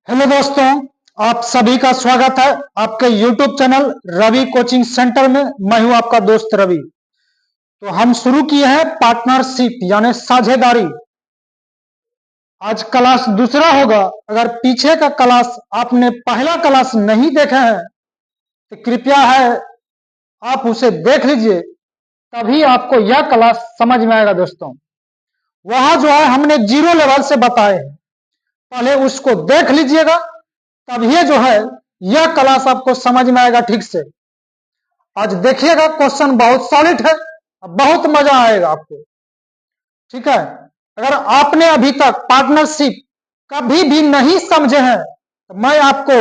Hello दोस्तों, आप सभी का स्वागत है आपके YouTube channel Ravi coaching centre में। मैं हूं आपका दोस्त रवि। तो हम शुरू किए हैं पार्टनरशिप यानी साझेदारी। आज क्लास दूसरा होगा। अगर पीछे का क्लास आपने पहला क्लास नहीं देखा है तो कृपया है आप उसे देख लीजिए, तभी आपको यह क्लास समझ में आएगा। दोस्तों, वहां जो है हमने जीरो लेवल से बताए हैं, पहले उसको देख लीजिएगा, तभी जो है यह क्लास आपको समझ में आएगा ठीक से। आज देखिएगा, क्वेश्चन बहुत सॉलिड है, बहुत मजा आएगा आपको। ठीक है, अगर आपने अभी तक पार्टनरशिप कभी भी नहीं समझे हैं तो मैं आपको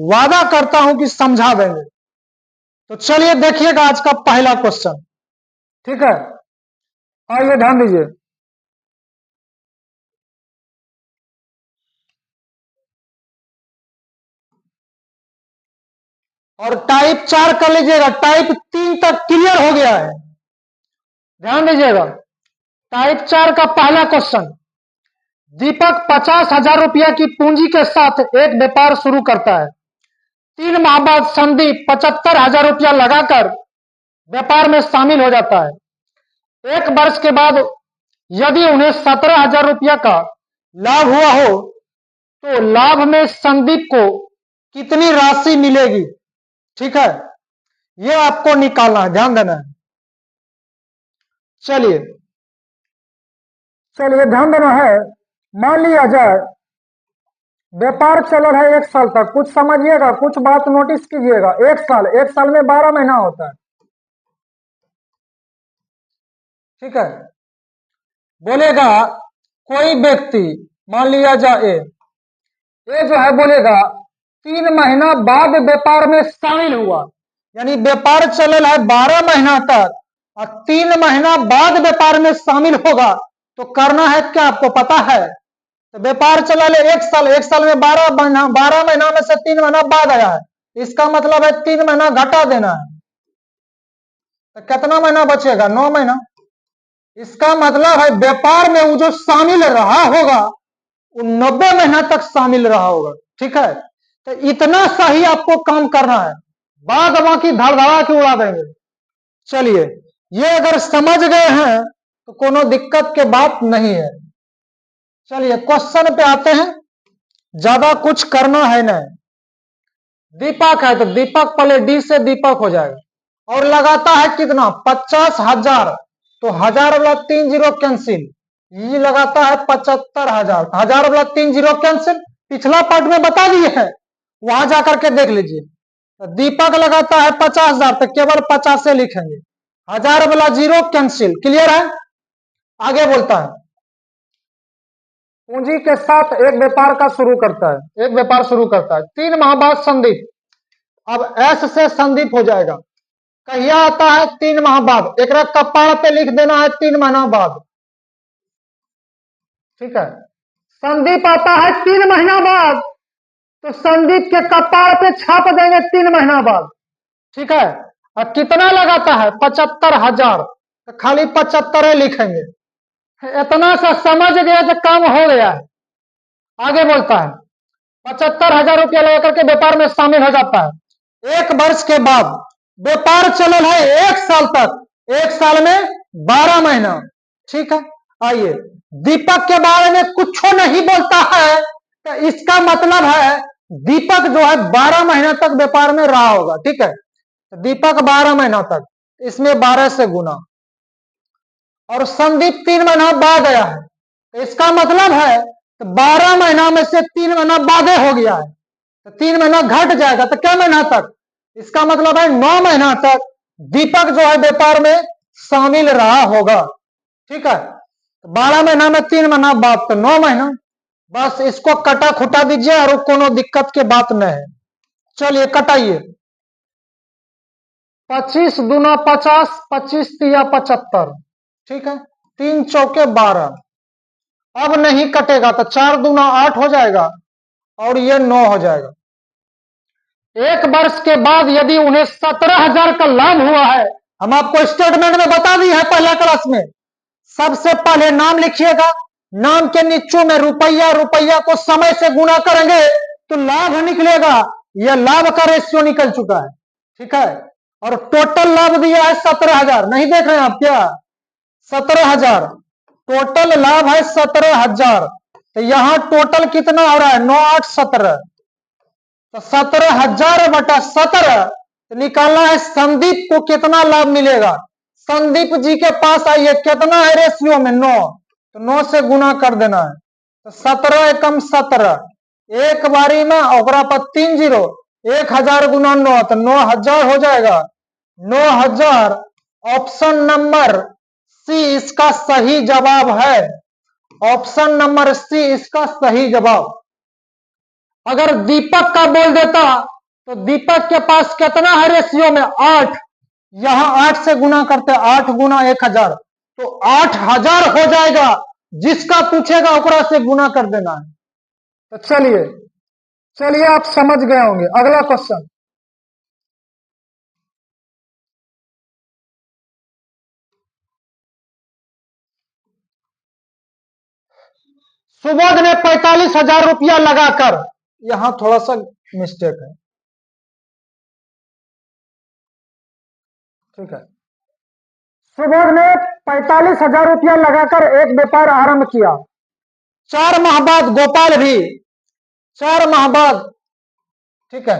वादा करता हूं कि समझा देंगे। तो चलिए देखिएगा आज का पहला क्वेश्चन। ठीक है, आइए ध्यान दीजिए। और टाइप 4 कर लीजिएगा, टाइप 3 तक क्लियर हो गया है। ध्यान दीजिएगा, टाइप 4 का पहला क्वेश्चन। दीपक 50,000 रुपया की पूंजी के साथ एक व्यापार शुरू करता है। 3 माह बाद संदीप 75,000 रुपया लगाकर व्यापार में शामिल हो जाता है। 1 वर्ष के बाद यदि उन्हें 17,000 रुपया का लाभ हुआ हो तो लाभ में संदीप को कितनी राशि मिलेगी? ठीक है, यह आपको निकालना है, ध्यान देना है। चलिए ध्यान देना है। मान लिया जाए व्यापार चल रहा है 1 साल तक। कुछ समझिएगा, कुछ बात नोटिस कीजिएगा। 1 साल में 12 महीना होता है। ठीक है, बोलेगा कोई व्यक्ति, मान लिया जाए ये जो है बोलेगा 3 महीना बाद व्यापार में शामिल हुआ, यानी व्यापार चल रहा है 12 महीना तक और 3 महीना बाद व्यापार में शामिल होगा। तो करना है क्या, आपको पता है? तो व्यापार चला ले 1 साल, 1 साल में 12 महीना, 12 महीना में से 3 महीना बाद आया है, इसका मतलब है 3 महीना घटा देना है। तो कितना महीना बचेगा? 9 महीना। इसका मतलब है व्यापार में वो जो शामिल रहा होगा वो 90 महीना तक शामिल रहा होगा। ठीक है, तो इतना सही आपको काम करना है, बाद बाकी धड़धड़ा के उड़ा देंगे। चलिए, ये अगर समझ गए हैं तो कोनो दिक्कत के बात नहीं है। चलिए क्वेश्चन पे आते हैं, ज्यादा कुछ करना है नहीं। दीपक है तो दीपक पहले डी से दीपक हो जाएगा और लगाता है कितना? 50,000। तो 1000 वाला 3 जीरो कैंसिल, ये लगाता है 75,000। 1000 वाला 3 जीरो कैंसिल, पिछला पार्ट में बता दिए है, वहां जाकर के देख लीजिए। तो दीपक लगाता है 50,000 तो केवल 50 से लिखेंगे। 1000 वाला जीरो कैंसिल, क्लियर है। आगे बोलता है पूंजी के साथ एक व्यापार का शुरू करता है, एक व्यापार शुरू करता है। 3 माह बाद संदीप, अब एस से संदीप हो जाएगा। कहिया आता है? 3 माह बाद। एक कपाड़ पे लिख देना है 3 महीना बाद। ठीक है, संदीप आता है 3 महीना बाद, तो संदीप के कपाड़ पे छाप देंगे 3 महीना बाद। ठीक है, और कितना लगाता है? 75,000, तो खाली 75 लिखेंगे। इतना सा समझ गया तो काम हो गया है। आगे बोलता है 75,000 रुपया लगा करके व्यापार में शामिल हो जाता है। 1 वर्ष के बाद व्यापार चल है 1 साल तक, 1 साल में 12 महीना। ठीक है, आइए दीपक के बारे में कुछ नहीं बोलता है, तो इसका मतलब है दीपक जो है 12 महीना तक व्यापार में रहा होगा। ठीक है, तो दीपक 12 महीना तक, इसमें 12 से गुना, और संदीप 3 महीना बाद आया है, तो इसका मतलब है तो 12 महीना में से 3 महीना बाधे हो गया है, तो 3 महीना घट जाएगा। तो क्या महीना तक? इसका मतलब है 9 महीना तक दीपक जो है व्यापार में शामिल रहा होगा। ठीक है, तो 12 महीना में 3 महीना बाद तो 9 महीना। बस इसको कटा खुटा दीजिए और कोनो दिक्कत की बात नहीं है। चलिए कटाइए। 25 दूना 50, 25 तिया 75। ठीक है, 3 चौके 12। अब नहीं कटेगा तो 4 दूना 8 हो जाएगा और ये 9 हो जाएगा। 1 वर्ष के बाद यदि उन्हें 17,000 का लाभ हुआ है, हम आपको स्टेटमेंट में बता दिए है पहला क्लास में। सबसे पहले नाम लिखिएगा, नाम के नीचे में रुपया, रुपया को समय से गुना करेंगे तो लाभ निकलेगा, यह लाभ का रेशियो निकल चुका है, ठीक है। और टोटल लाभ दिया है 17,000, नहीं देख रहे हैं आप क्या, 17,000 टोटल लाभ है 17,000। तो यहां टोटल कितना हो रहा है, 9 8 17, तो 17,000 बटा 17 तो निकालना है संदीप को कितना लाभ मिलेगा। संदीप जी के पास आइए, कितना है रेशियो में 9, तो 9 से गुना कर देना है, तो 17 एकम 17, एक बारी में ओकरा पर 3 जीरो, 1,000 गुना 9 तो 9,000 हो जाएगा, 9,000। ऑप्शन नंबर सी इसका सही जवाब है, ऑप्शन नंबर सी इसका सही जवाब। अगर दीपक का बोल देता तो दीपक के पास कितना है रेशियो में 8, यहां 8 से गुना करते, 8 गुना 1,000 तो 8,000 हो जाएगा, जिसका पूछेगा ओकरा से गुना कर देना है। तो चलिए चलिए आप समझ गए होंगे। अगला क्वेश्चन, सुबोध ने 45,000 रुपया लगाकर, यहां थोड़ा सा मिस्टेक है, ठीक है। सुबोध ने 45,000 रुपया लगाकर एक व्यापार आरंभ किया। 4 माह बाद गोपाल भी, 4 माह बाद, ठीक है,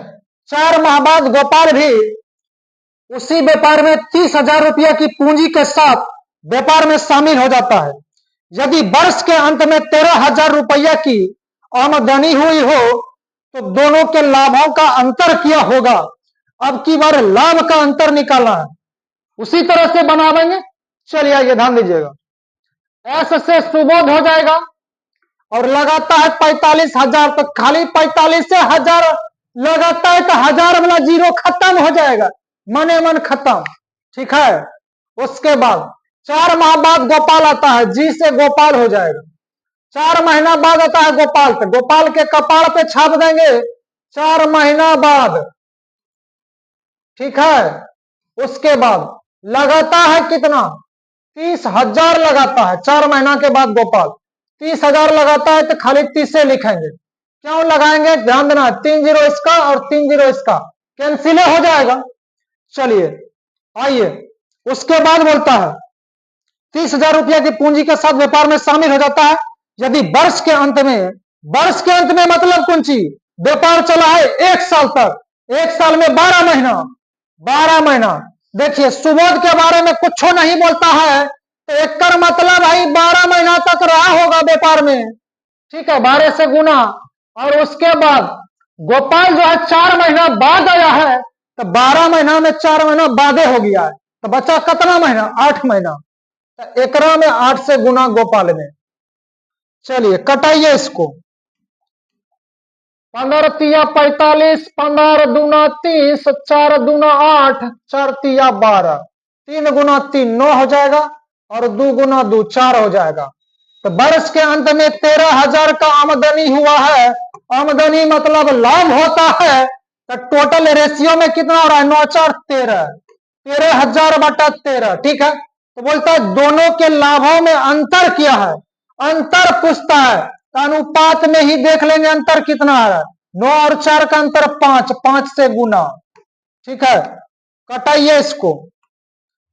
4 माह बाद गोपाल भी उसी व्यापार में 30,000 रुपया की पूंजी के साथ व्यापार में शामिल हो जाता है। यदि वर्ष के अंत में 13,000 रुपया की आमदनी हुई हो तो दोनों के लाभों का अंतर क्या होगा। अब की बार लाभ का अंतर निकालना है, उसी तरह से बनावेंगे। चलिए आइए ध्यान दीजिएगा, एस से सुबोध हो जाएगा और लगाता है 45,000, तो खाली 45 से 1,000 लगाता है तो 1,000 वाला जीरो खत्म हो जाएगा, मने मन खत्म, ठीक है। उसके बाद 4 माह बाद गोपाल आता है, जी से गोपाल हो जाएगा। 4 महीना बाद आता है गोपाल, तो गोपाल के कपाल पे छाप देंगे 4 महीना बाद, ठीक है। उसके बाद लगाता है कितना, 30,000 लगाता है 4 महीना के बाद गोपाल 30,000 लगाता है, तो खाली 30 से लिखेंगे। क्यों लगाएंगे, ध्यान देना, 3 जीरो इसका और 3 जीरो इसका कैंसिल हो जाएगा। चलिए आइए, उसके बाद बोलता है 30,000 रुपया की पूंजी के साथ व्यापार में शामिल हो जाता है। यदि वर्ष के अंत में, वर्ष के अंत में मतलब कौन सी, व्यापार चला है 1 साल तक, 1 साल में 12 महीना, 12 महीना। देखिए सुबोध के बारे में कुछ नहीं बोलता है, तो एक मतलब भाई 12 महीना तक रहा होगा व्यापार में, ठीक है, 12 से गुना। और उसके बाद गोपाल जो है 4 महीना बाद आया है, तो 12 महीना में 4 महीना बादे हो गया है, तो बचा कितना महीना, 8 महीना, तो एकरा में 8 से गुना गोपाल में। चलिए कटाइए इसको, 15 तिया 45, 15 दूना 30, 4 दूना 8, 4 तिया 12, 3 गुना 3 9 हो जाएगा और 2 गुना 2 4 हो जाएगा। तो वर्ष के अंत में 13,000 का आमदनी हुआ है, आमदनी मतलब लाभ होता है, तो टोटल रेशियो में कितना हो रहा है, 9 4 13, 13,000 बटा 13, ठीक है। तो बोलता है दोनों के लाभों में अंतर क्या है, अंतर पूछता है, तो अनुपात में ही देख लेंगे अंतर कितना है, 9 और 4 का अंतर 5, 5 से गुना, ठीक है। कटाइए इसको,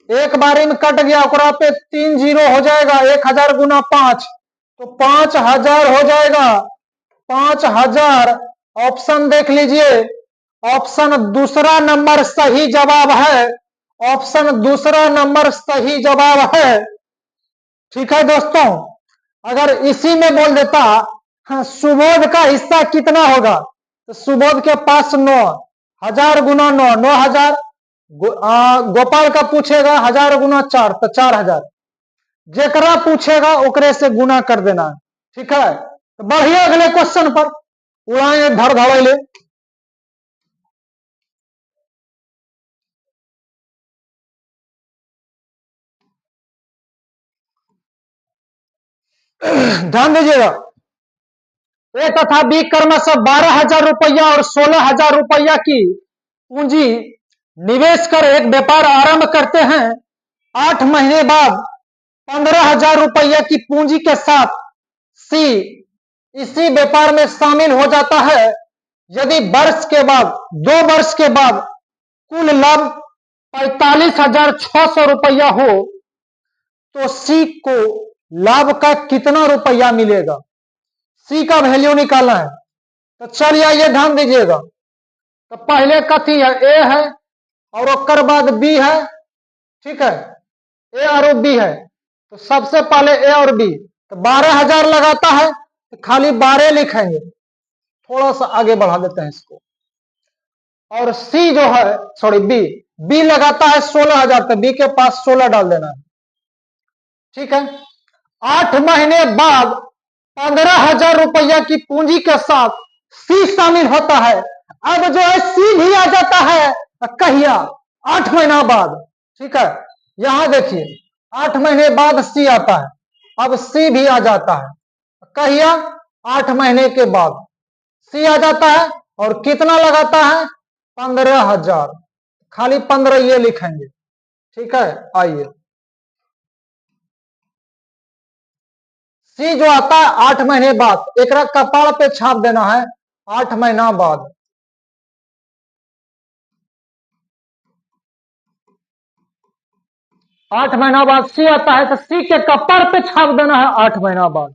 एक बारी में कट गया, ओकरा पे 3 जीरो हो जाएगा, 1,000 गुना 5 तो 5,000 हो जाएगा, 5,000। ऑप्शन देख लीजिए, ऑप्शन दूसरा नंबर सही जवाब है, ऑप्शन दूसरा नंबर सही जवाब है, ठीक है दोस्तों। अगर इसी में बोल देता हाँ, सुबोध का हिस्सा कितना होगा, तो सुबोध के पास 9,000 गुना 9 9,000, गोपाल का पूछेगा 1,000 गुना 4 तो 4,000, जेकरा पूछेगा ओकरे से गुना कर देना, ठीक है। तो बढ़िए अगले क्वेश्चन पर उड़ाए धड़ धड़ेले। ध्यान दीजिएगा, ए तथा बी क्रमशः 12,000 रुपया और 16,000 रुपया की पूंजी निवेश कर एक व्यापार आरंभ करते हैं। 8 महीने बाद 15,000 रुपया की पूंजी के साथ सी इसी व्यापार में शामिल हो जाता है। यदि वर्ष के बाद 2 वर्ष के बाद कुल लाभ 45,600 रुपया हो तो सी को लाभ का कितना रुपया मिलेगा, सी का वैल्यू निकालना है। तो चलिए ये ध्यान दीजिएगा। तो पहले कथी है, ए है और उसके बाद बी है, ठीक है, ए और बी है। तो सबसे पहले ए और बी, तो 12,000 लगाता है तो खाली 12 लिखेंगे, थोड़ा सा आगे बढ़ा देते हैं इसको। और सी जो है, सॉरी बी लगाता है 16,000, तो बी के पास 16 डाल देना है, ठीक है। 8 महीने बाद 15,000 रुपया की पूंजी के साथ सी शामिल होता है। अब जो है सी भी आ जाता है कहिया, 8 महीना बाद, ठीक है। यहां देखिए 8 महीने बाद सी आता है, अब सी भी आ जाता है कहिया, 8 महीने के बाद सी आ जाता है और कितना लगाता है, 15,000, खाली 15 ये लिखेंगे, ठीक है। आइए सी जो आता है 8 महीने बाद, एक कपाड़ पे छाप देना है 8 महीना बाद। आठ महीना बाद सी आता है तो सी के कपाड़ पे छाप देना है 8 महीना बाद।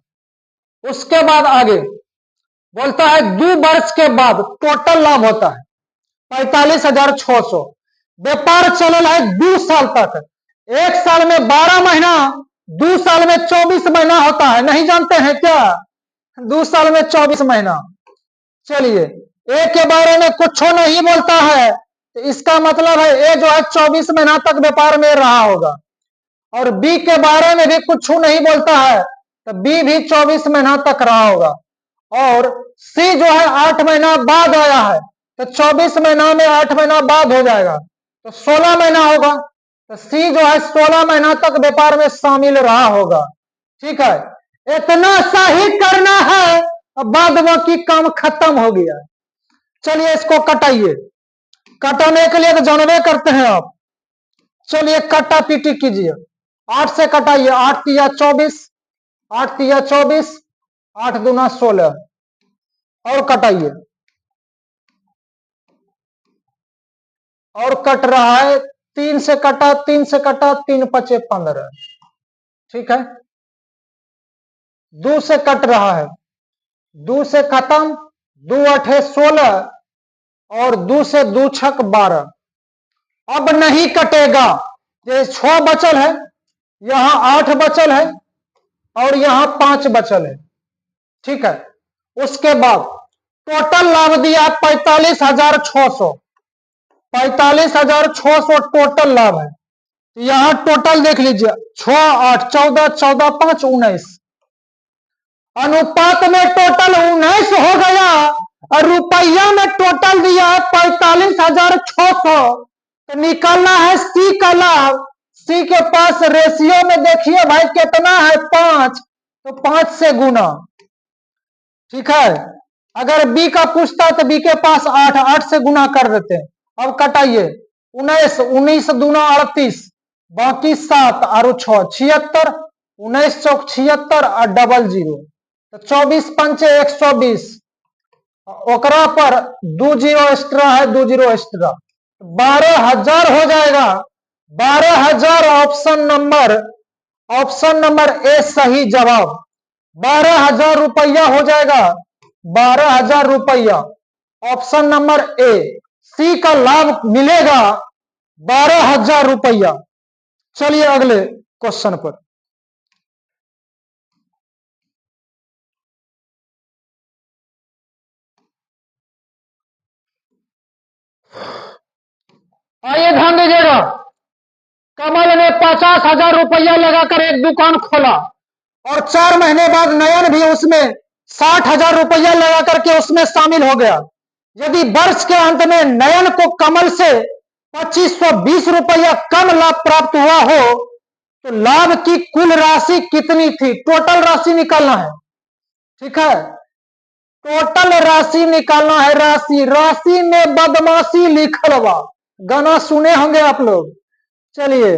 उसके बाद आगे बोलता है 2 वर्ष के बाद टोटल लाभ होता है 45,600। व्यापार चल है 2 साल तक, 1 साल में 12 महीना, 2 साल में 24 महीना होता है, नहीं जानते हैं क्या, 2 साल में 24 महीना। चलिए ए के बारे में कुछ नहीं बोलता है, तो इसका मतलब है ए जो है 24 महीना तक व्यापार में रहा होगा। और बी के बारे में भी कुछ नहीं बोलता है, तो बी भी 24 महीना तक रहा होगा। और सी जो है 8 महीना बाद आया है, तो 24 महीना में 8 महीना बाद हो जाएगा, तो 16 महीना होगा। तो सी जो है 16 महीना तक व्यापार में शामिल रहा होगा, ठीक है। इतना सा ही करना है, बाद बाकी काम खत्म हो गया। चलिए इसको कटाइए, कटाने के लिए तो जानवे करते हैं आप। चलिए कटा पीटी कीजिए, 8 से कटाइए, 8 तिया 24, 8 तिया 24, 8 दूना 16, और कटाइए, और कट रहा है 3 से कटा, 3 से कटा, 3 पचे 15, ठीक है। 2 से कट रहा है, 2 से खत्म, 2 अठे 16 और 2 से 2 छक 12। अब नहीं कटेगा, ये 6 बचल है, यहां 8 बचल है और यहां 5 बचल है, ठीक है। उसके बाद टोटल लाभ दिया 45,600, 45,600 टोटल लाभ है। यहां टोटल देख लीजिए, 6 8 14 14 5 19, अनुपात में टोटल 19 हो गया और रुपया में टोटल दिया 45,600। तो निकालना है सी का लाभ। सी के पास रेशियो में देखिए भाई कितना है, 5, तो 5 से गुना, ठीक है। अगर बी का पूछता तो बी के पास 8, 8 से गुना कर देते हैं। अब कटाइए, 19, 19 दूना 38, बाकी 7 और 6 76, 19 चौक 76 और डबल 0, तो 24 पंचे 120, ओकरा पर 2 जीरो एक्स्ट्रा है, 2 जीरो एक्स्ट्रा, 12,000 हो जाएगा। 12,000 ऑप्शन नंबर ए सही जवाब। 12,000 रुपया हो जाएगा, 12,000 रुपया ऑप्शन नंबर ए, सी का लाभ मिलेगा 12,000 रुपया। चलिए अगले क्वेश्चन पर। आइए ध्यान दीजिएगा, कमल ने 50,000 रुपया लगाकर एक दुकान खोला और 4 महीने बाद नयन भी उसमें 60,000 रुपया लगा करके उसमें शामिल हो गया। यदि वर्ष के अंत में नयन को कमल से 2520 रुपया कम लाभ प्राप्त हुआ हो तो लाभ की कुल राशि कितनी थी, टोटल राशि निकालना है, ठीक है। टोटल राशि निकालना है, राशि में बदमाशी लिखल बा, गाना सुने होंगे आप लोग। चलिए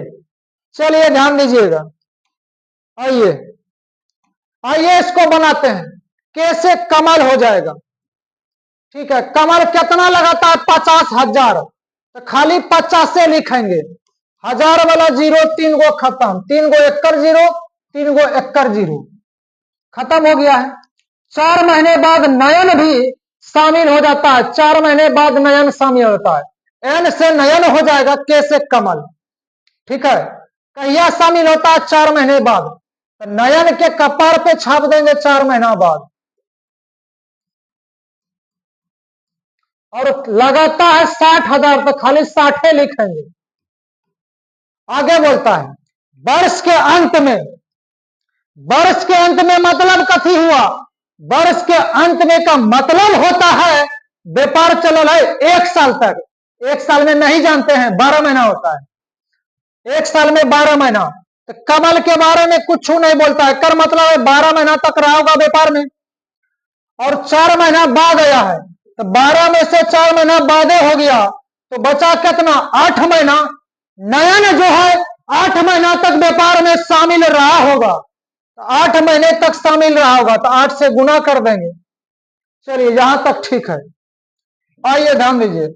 चलिए ध्यान दीजिएगा, आइए आइए इसको बनाते हैं, कैसे कमाल हो जाएगा। ठीक है, कमल कितना लगाता है? 50,000, तो खाली 50 से लिखेंगे, 1000 वाला जीरो 3 गो खत्म, 3 गो एक्कर जीरो, 3 गो एक्कर जीरो, खत्म हो गया है। 4 महीने बाद नयन भी शामिल हो जाता है, 4 महीने बाद नयन शामिल होता है। एन से नयन हो जाएगा, के से कमल। ठीक है, कहिया शामिल होता है? 4 महीने बाद। तो नयन के कपार पे छाप देंगे 4 महीना बाद। और लगाता है 60,000, तो खाली 60 लिखेंगे। आगे बोलता है वर्ष के अंत में, वर्ष के अंत में मतलब कथी हुआ? वर्ष के अंत में का मतलब होता है व्यापार चल रहा है 1 साल तक। 1 साल में नहीं जानते हैं, 12 महीना होता है। 1 साल में 12 महीना। तो कमल के बारे में कुछ नहीं बोलता है, कर मतलब है 12 महीना तक रहा होगा व्यापार में, और 4 महीना बाद आया है, तो 12 में से 4 महीना बादे हो गया, तो बचा कितना? 8 महीना। नयन जो है 8 महीना तक व्यापार में शामिल रहा होगा, तो 8 महीने तक शामिल रहा होगा, तो 8 से गुना कर देंगे। चलिए यहां तक ठीक है। आइए ध्यान दीजिए,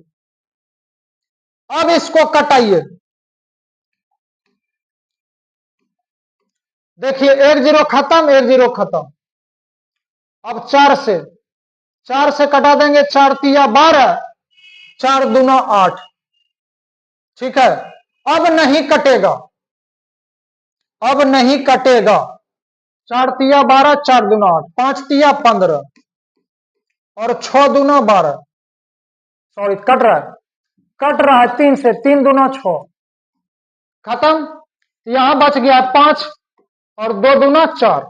अब इसको कटाइए। देखिए 1 जीरो खत्म, 1 जीरो खत्म। अब 4 से कटा देंगे, 4 तिया 12, 4 दूना 8। ठीक है, अब नहीं कटेगा, अब नहीं कटेगा। 4 तिया 12, 4 दूना 8, 5 तिया 15 और 6 दूना 12। सॉरी, कट रहा है, कट रहा है 3 से, 3 दूना 6, खत्म। यहां बच गया 5 और 2 दूना 4।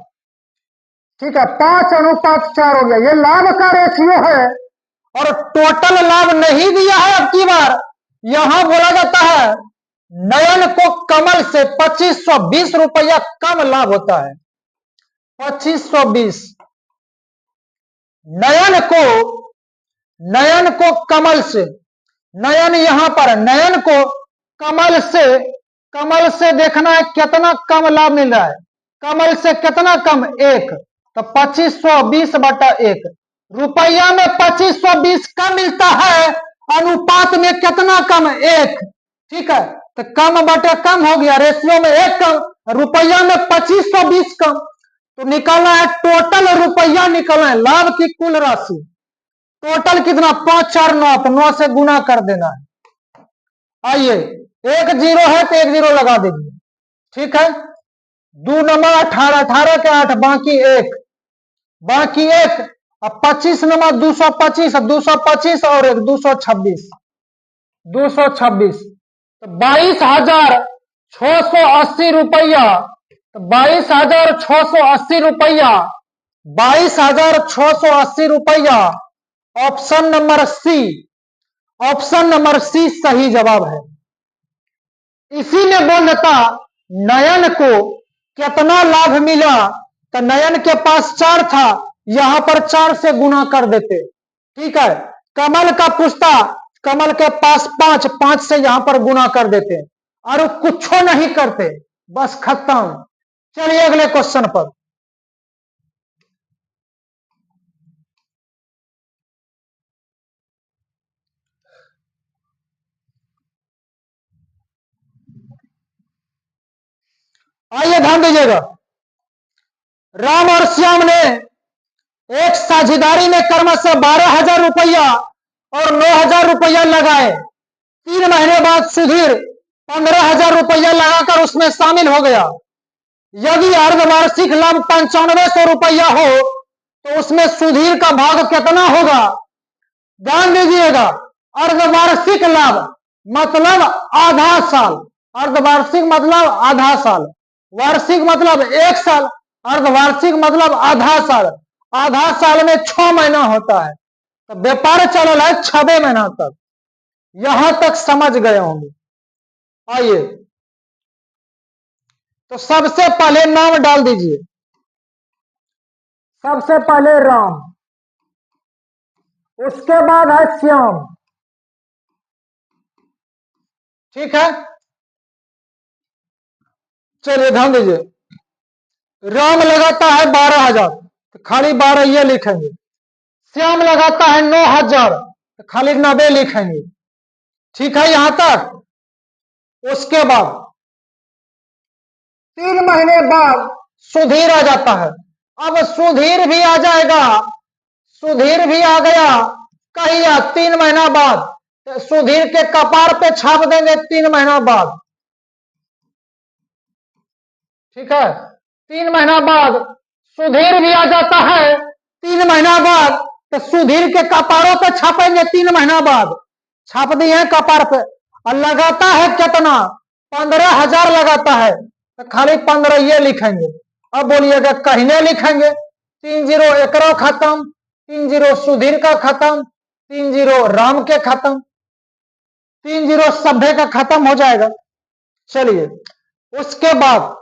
ठीक है, 5:4 हो गया। ये लाभ का रेशियो है, और टोटल लाभ नहीं दिया है। अब की बार यहां बोला जाता है नयन को कमल से 2520 रुपया कम लाभ होता है। 2520 नयन को कमल से, नयन यहां पर नयन को कमल से देखना है कितना कम लाभ मिल रहा है। कमल से कितना कम? 1, तो 2520 बटा 1। रुपया में 2520 कम मिलता है, अनुपात में कितना कम? 1। ठीक है, तो कम बटे कम हो गया, रेशियो में 1 कम, रुपया में 2520 कम। तो निकालना है टोटल रुपया, निकालना है लाभ की कुल राशि। टोटल कितना? 5 4 9, तो 9 से गुना कर देना है। आइए, 1 जीरो है तो 1 जीरो लगा दीजिए। ठीक है, 2 नंबर 18, 18 के 8, बाकी 1, बाकी 1। अब 25 नंबर 225, 225 और 1 226, 226, तो 22,680 रुपया। तो 22,680 रुपया, 22,680 रुपया। Option number C, option number C सही जवाब है। इसी ने बोलता नयन को कितना लाभ मिला, तो नयन के पास 4 था, यहां पर 4 से गुना कर देते। ठीक है, कमल का पूछता, कमल के पास 5, 5 से यहां पर गुना कर देते, और कुछ नहीं करते, बस खत्म। चलिए अगले क्वेश्चन पर। आइए ध्यान दीजिएगा, राम और श्याम ने एक साझेदारी में क्रमशः 12,000 रुपया और 9,000 रुपया लगाए। 3 महीने बाद सुधीर 15,000 रुपया लगाकर उसमें शामिल हो गया। यदि अर्धवार्षिक लाभ 9500 रुपया हो, तो उसमें सुधीर का भाग कितना होगा? ध्यान दीजिएगा, अर्धवार्षिक लाभ मतलब आधा साल, अर्धवार्षिक मतलब आधा साल, वार्षिक मतलब 1 साल, अर्धवार्षिक मतलब आधा साल। आधा साल में 6 महीना होता है, तो व्यापार चल रहा है 6 महीना तक। यहां तक समझ गए होंगे। आइए, तो सबसे पहले नाम डाल दीजिए। सबसे पहले राम, उसके बाद है श्याम। ठीक है, चलिए ध्यान दीजिए, राम लगाता है 12,000, तो खाली 12 ये लिखेंगे। श्याम लगाता है 9,000, तो खाली 90 लिखेंगे। ठीक है यहां तक। उसके बाद 3 महीने बाद सुधीर आ जाता है। अब सुधीर भी आ जाएगा, सुधीर भी आ गया कहिया 3 महीना बाद, तो सुधीर के कपार पे छाप देंगे 3 महीना बाद। ठीक है, 3 महीना बाद सुधीर भी आ जाता है 3 महीना बाद, तो सुधीर के कपारों पे छापेंगे 3 महीना बाद। छाप दिए हैं कपार पे। और लगाता है कितना? 15,000 लगाता है, तो खाली 15 ये लिखेंगे। अब बोलिएगा कहने लिखेंगे 30 एकरो खत्म, 30 सुधीर का खत्म, 30 राम के खत्म, 30 सभ्य का खत्म हो जाएगा। चलिए उसके बाद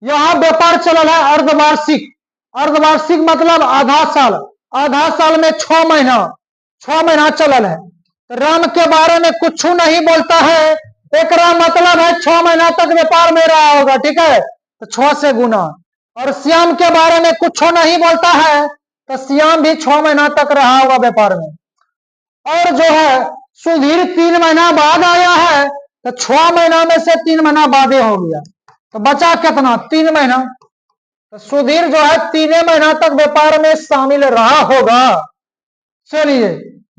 यहां व्यापार चल है अर्धवार्षिक। अर्धवार्षिक मतलब आधा साल। आधा साल में 6 महीना, 6 महीना चलल है। तो राम के बारे में कुछ नहीं बोलता है, एक मतलब है 6 महीना तक व्यापार में रहा होगा। ठीक है, तो 6 से गुना। और श्याम के बारे में कुछ नहीं बोलता है, तो श्याम भी 6 महीना तक रहा होगा व्यापार में। और जो है सुधीर 3 महीना बाद आया है, तो 6 महीना में से 3 महीना बाद हो गया, तो बचा कितना? 3 महीना। तो सुधीर जो है 3 महीना तक व्यापार में शामिल रहा होगा। चलिए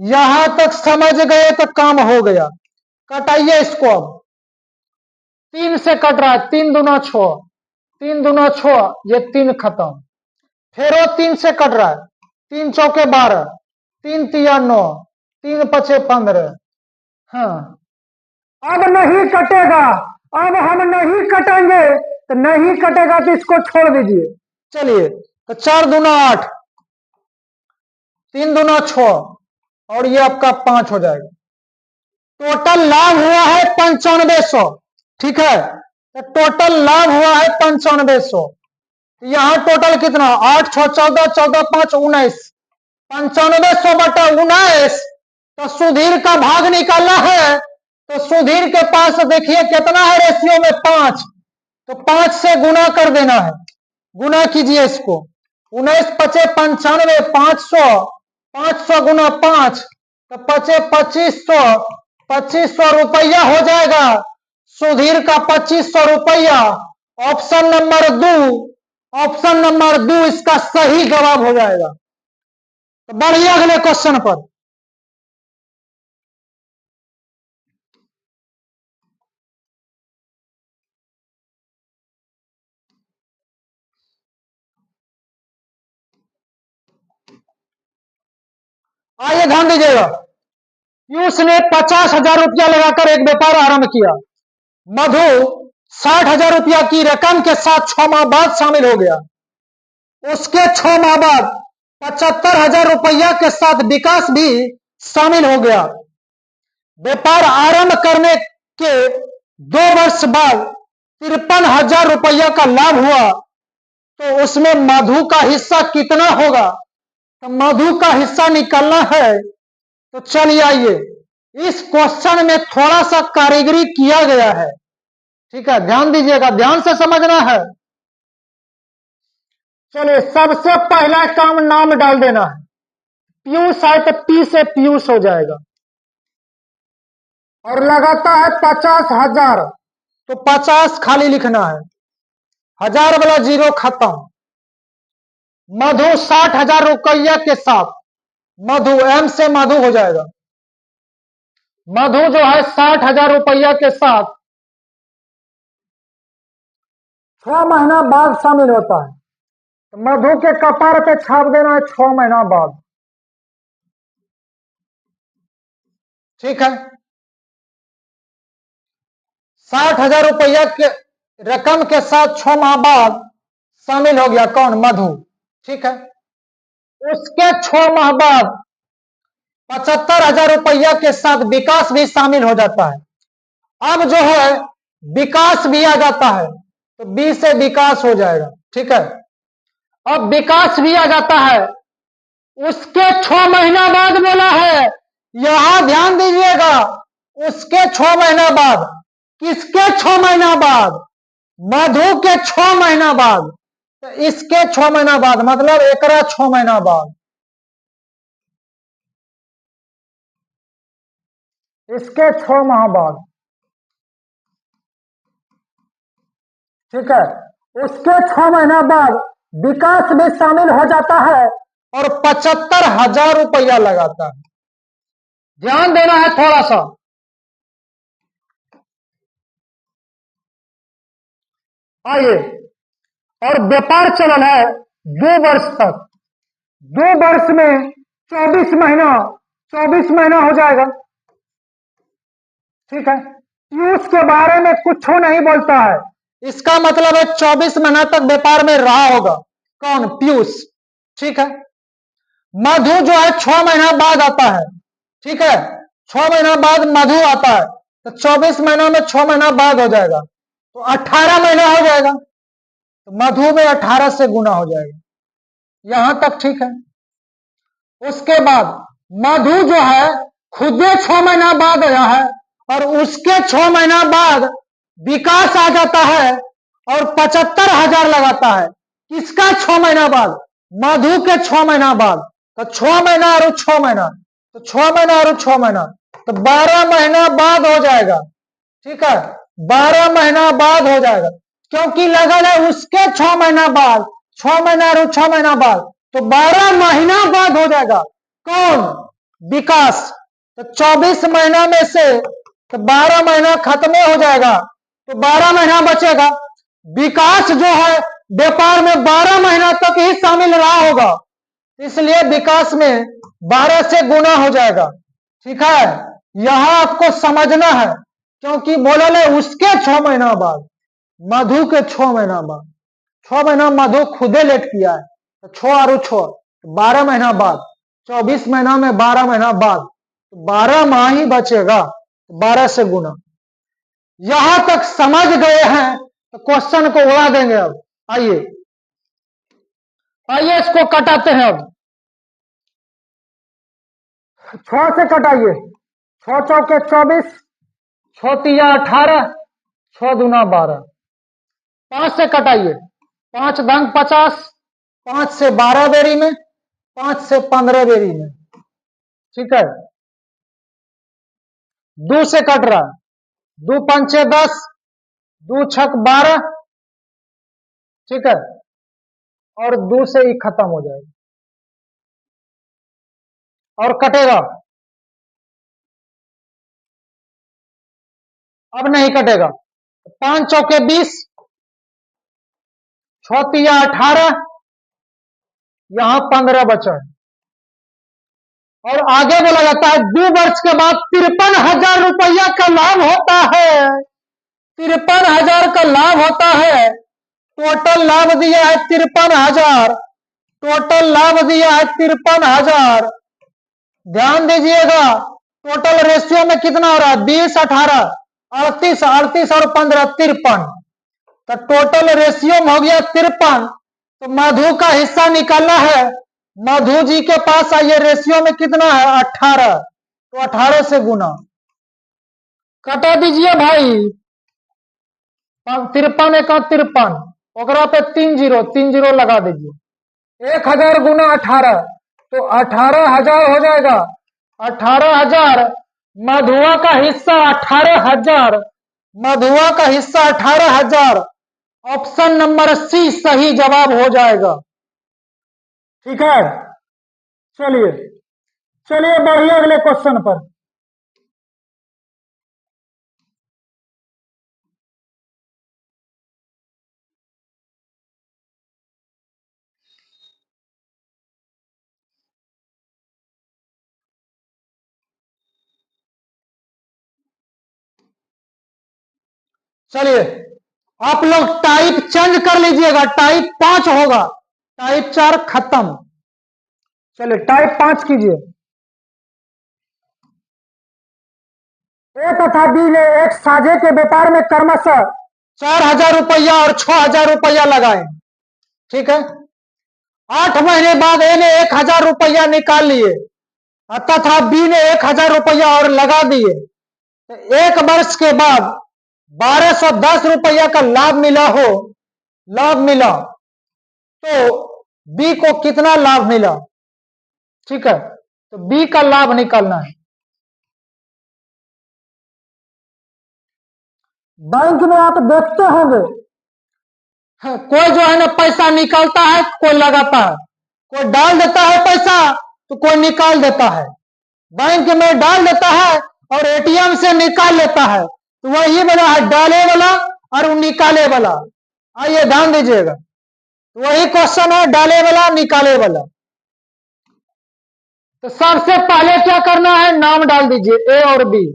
यहां तक समझ गए तो काम हो गया। कटाइए इसको। अब 3 से कट रहा है, 3 दूना 6, 3 दूना 6, ये 3 खत्म। फिर वो 3 से कट रहा है, 3 चौके 12, 3 तिया 9, 3 पचे 15। हाँ, अब नहीं कटेगा, अब हम नहीं कटेंगे, तो नहीं कटेगा तो इसको छोड़ दीजिए। चलिए, तो 4 दूना 8, 3 दूना 6, और ये आपका 5 हो जाएगा। टोटल लाभ हुआ है 9500। ठीक है, तो टोटल लाभ हुआ है 9500। यहां टोटल कितना? 8 6 14, 14 5 19, 9500 बटा 19। तो सुधीर का भाग निकालना है, तो सुधीर के पास देखिए कितना है रेशियो में? 5। तो 5 से गुना कर देना है। गुना कीजिए इसको, 19 पचे 95, 500, 500 गुना 5, तो पचे 2500, 2500 रुपया हो जाएगा। सुधीर का 2500 रुपया। ऑप्शन नंबर 2, ऑप्शन नंबर 2 इसका सही जवाब हो जाएगा। तो बढ़िए अगले क्वेश्चन पर। आइए ध्यान दीजिएगा। पीयूष ने 50,000 रुपया लगाकर एक व्यापार आरंभ किया। मधु 60,000 रुपया की रकम के साथ 6 माह बाद शामिल हो गया। उसके 6 माह बाद 75,000 रुपया के साथ विकास भी शामिल हो गया। व्यापार आरंभ करने के 2 वर्ष बाद 53,000 रुपया का लाभ हुआ, तो उसमें मधु का हिस्सा कितना होगा? तो मधु का हिस्सा निकालना है। तो चलिए आइए, इस क्वेश्चन में थोड़ा सा कारीगरी किया गया है। ठीक है, ध्यान दीजिएगा, ध्यान से समझना है। चलिए सबसे पहला काम नाम डाल देना है। पीयूष है तो पी से पीयूष हो जाएगा। और लगाता है 50,000, तो 50 खाली लिखना है, 1000 वाला 0 खत्म। मधु 60,000 रुपया के साथ, मधु एम से मधु हो जाएगा। मधु जो है 60,000 रुपया के साथ 6 महीना बाद शामिल होता है। तो मधु के कपार पे छाप देना है 6 महीना बाद। ठीक है, 60,000 रुपया के रकम के साथ 6 माह बाद शामिल हो गया। कौन? मधु। ठीक है, उसके 6 माह बाद 75,000 रुपया के साथ विकास भी शामिल हो जाता है। अब जो है विकास भी आ जाता है, तो बी से विकास हो जाएगा। ठीक है, अब विकास भी आ जाता है, उसके 6 महीना बाद बोला है। यहां ध्यान दीजिएगा, उसके 6 महीना बाद। किसके 6 महीना बाद? मधु के 6 महीना बाद। तो इसके 6 महीना बाद मतलब एकरा 6 महीना बाद। इसके 6 माह बाद, ठीक है, उसके 6 महीना बाद विकास भी शामिल हो जाता है और 75,000 रुपया लगाता है। ध्यान देना है थोड़ा सा। आइए, और व्यापार चलन है 2 वर्ष तक। 2 वर्ष में 24 महीना हो जाएगा, ठीक है। पीयूष के बारे में कुछ नहीं बोलता है, इसका मतलब है 24 महीना तक व्यापार में रहा होगा। कौन? पीयूष, ठीक है। मधु जो है 6 महीना बाद आता है, ठीक है। 6 महीना बाद मधु आता है, तो 24 महीना में 6 महीना बाद हो जाएगा, तो 18 महीना हो जाएगा। तो मधु में 18 से गुना हो जाएगा। यहां तक ठीक है। उसके बाद मधु जो है खुद 6 महीना बाद आया है, और उसके 6 महीना बाद विकास आ जाता है और 75,000 लगाता है। किसका 6 महीना बाद? मधु के 6 महीना बाद। तो 6 महीना और 6 महीना, तो 6 महीना और 6 महीना, तो 12 महीना बाद हो जाएगा, ठीक है। 12 महीना बाद हो जाएगा, क्योंकि लगन है उसके 6 महीना बाद, 6 महीना और 6 महीना बाद, तो 12 महीना बाद हो जाएगा। कौन? विकास। तो 24 महीना में से तो 12 महीना खत्म हो जाएगा, तो 12 महीना बचेगा। विकास जो है व्यापार में 12 महीना तक ही शामिल रहा होगा, इसलिए विकास में 12 से गुना हो जाएगा, ठीक है। यहां आपको समझना है, क्योंकि बोला ले उसके 6 महीना बाद, मधु के 6 महीना बाद। 6 महीना मधु खुदे लेट किया है, तो 6 और 6 12 महीना बाद, 24 महीना में 12 महीना बाद, 12 माह ही बचेगा, 12 से गुना। यहां तक समझ गए हैं तो क्वेश्चन को उड़ा देंगे। अब आइए आइए इसको कटाते हैं। अब 6 से कटाइए। 6 चौके 24, 6 तिया 18, 6 दूना 12। 5 से कटाइए। 5 दंग 50, 5 से 12 बेरी में, 5 से 15 बेरी में, ठीक है। 2 से कट रहा, 2 पंचे 10, 2 छक 12, ठीक है। और 2 से ही खत्म हो जाएगा और कटेगा। अब नहीं कटेगा। 5 चौके 20, 6 तिया 18, यहां 15 बचा है। और आगे बोला जाता है 2 वर्ष के बाद 53,000 रुपया का लाभ होता है। 53,000 का लाभ होता है। टोटल लाभ दिया है 53,000, टोटल लाभ दिया है 53,000। ध्यान दीजिएगा, टोटल रेशियो में कितना हो रहा है? 20, 18, 38, 38 और 15, 53। तो टोटल रेशियो में हो गया 53। तो मधु का हिस्सा निकालना है। मधु जी के पास आइए, रेशियो में कितना है? 18, तो 18 से गुना कटा दीजिए भाई। 53 एक 53, ओकरा पे 3 जीरो, 3 जीरो लगा दीजिए। 1,000 गुना 18, तो 18,000 हो जाएगा। 18,000, मधुआ का हिस्सा 18,000, मधुआ का हिस्सा 18,000। ऑप्शन नंबर सी सही जवाब हो जाएगा, ठीक है। चलिए चलिए बढ़िए अगले क्वेश्चन पर। चलिए आप लोग टाइप चेंज कर लीजिएगा, टाइप 5 होगा, टाइप 4 खत्म। चलिए टाइप 5 कीजिए। ए तथा बी ने एक साझे के व्यापार में क्रमशः 4,000 रुपया और 6,000 रुपया लगाए, ठीक है। 8 महीने बाद ए ने 1,000 रुपया निकाल लिए, तथा बी ने 1,000 रुपया और लगा दिए। तो 1 वर्ष के बाद 1,210 रुपया का लाभ मिला हो, लाभ मिला, तो बी को कितना लाभ मिला, ठीक है। तो बी का लाभ निकालना है। बैंक में आप देखते होंगे, कोई जो है ना पैसा निकालता है, कोई लगाता है, कोई डाल देता है पैसा तो कोई निकाल देता है। बैंक में डाल देता है और एटीएम से निकाल लेता है, तो वही बना है डाले वाला और निकाले वाला। आइए ध्यान दीजिएगा, वही क्वेश्चन है, डाले वाला निकाले वाला। तो सबसे पहले क्या करना है, नाम डाल दीजिए ए और बी।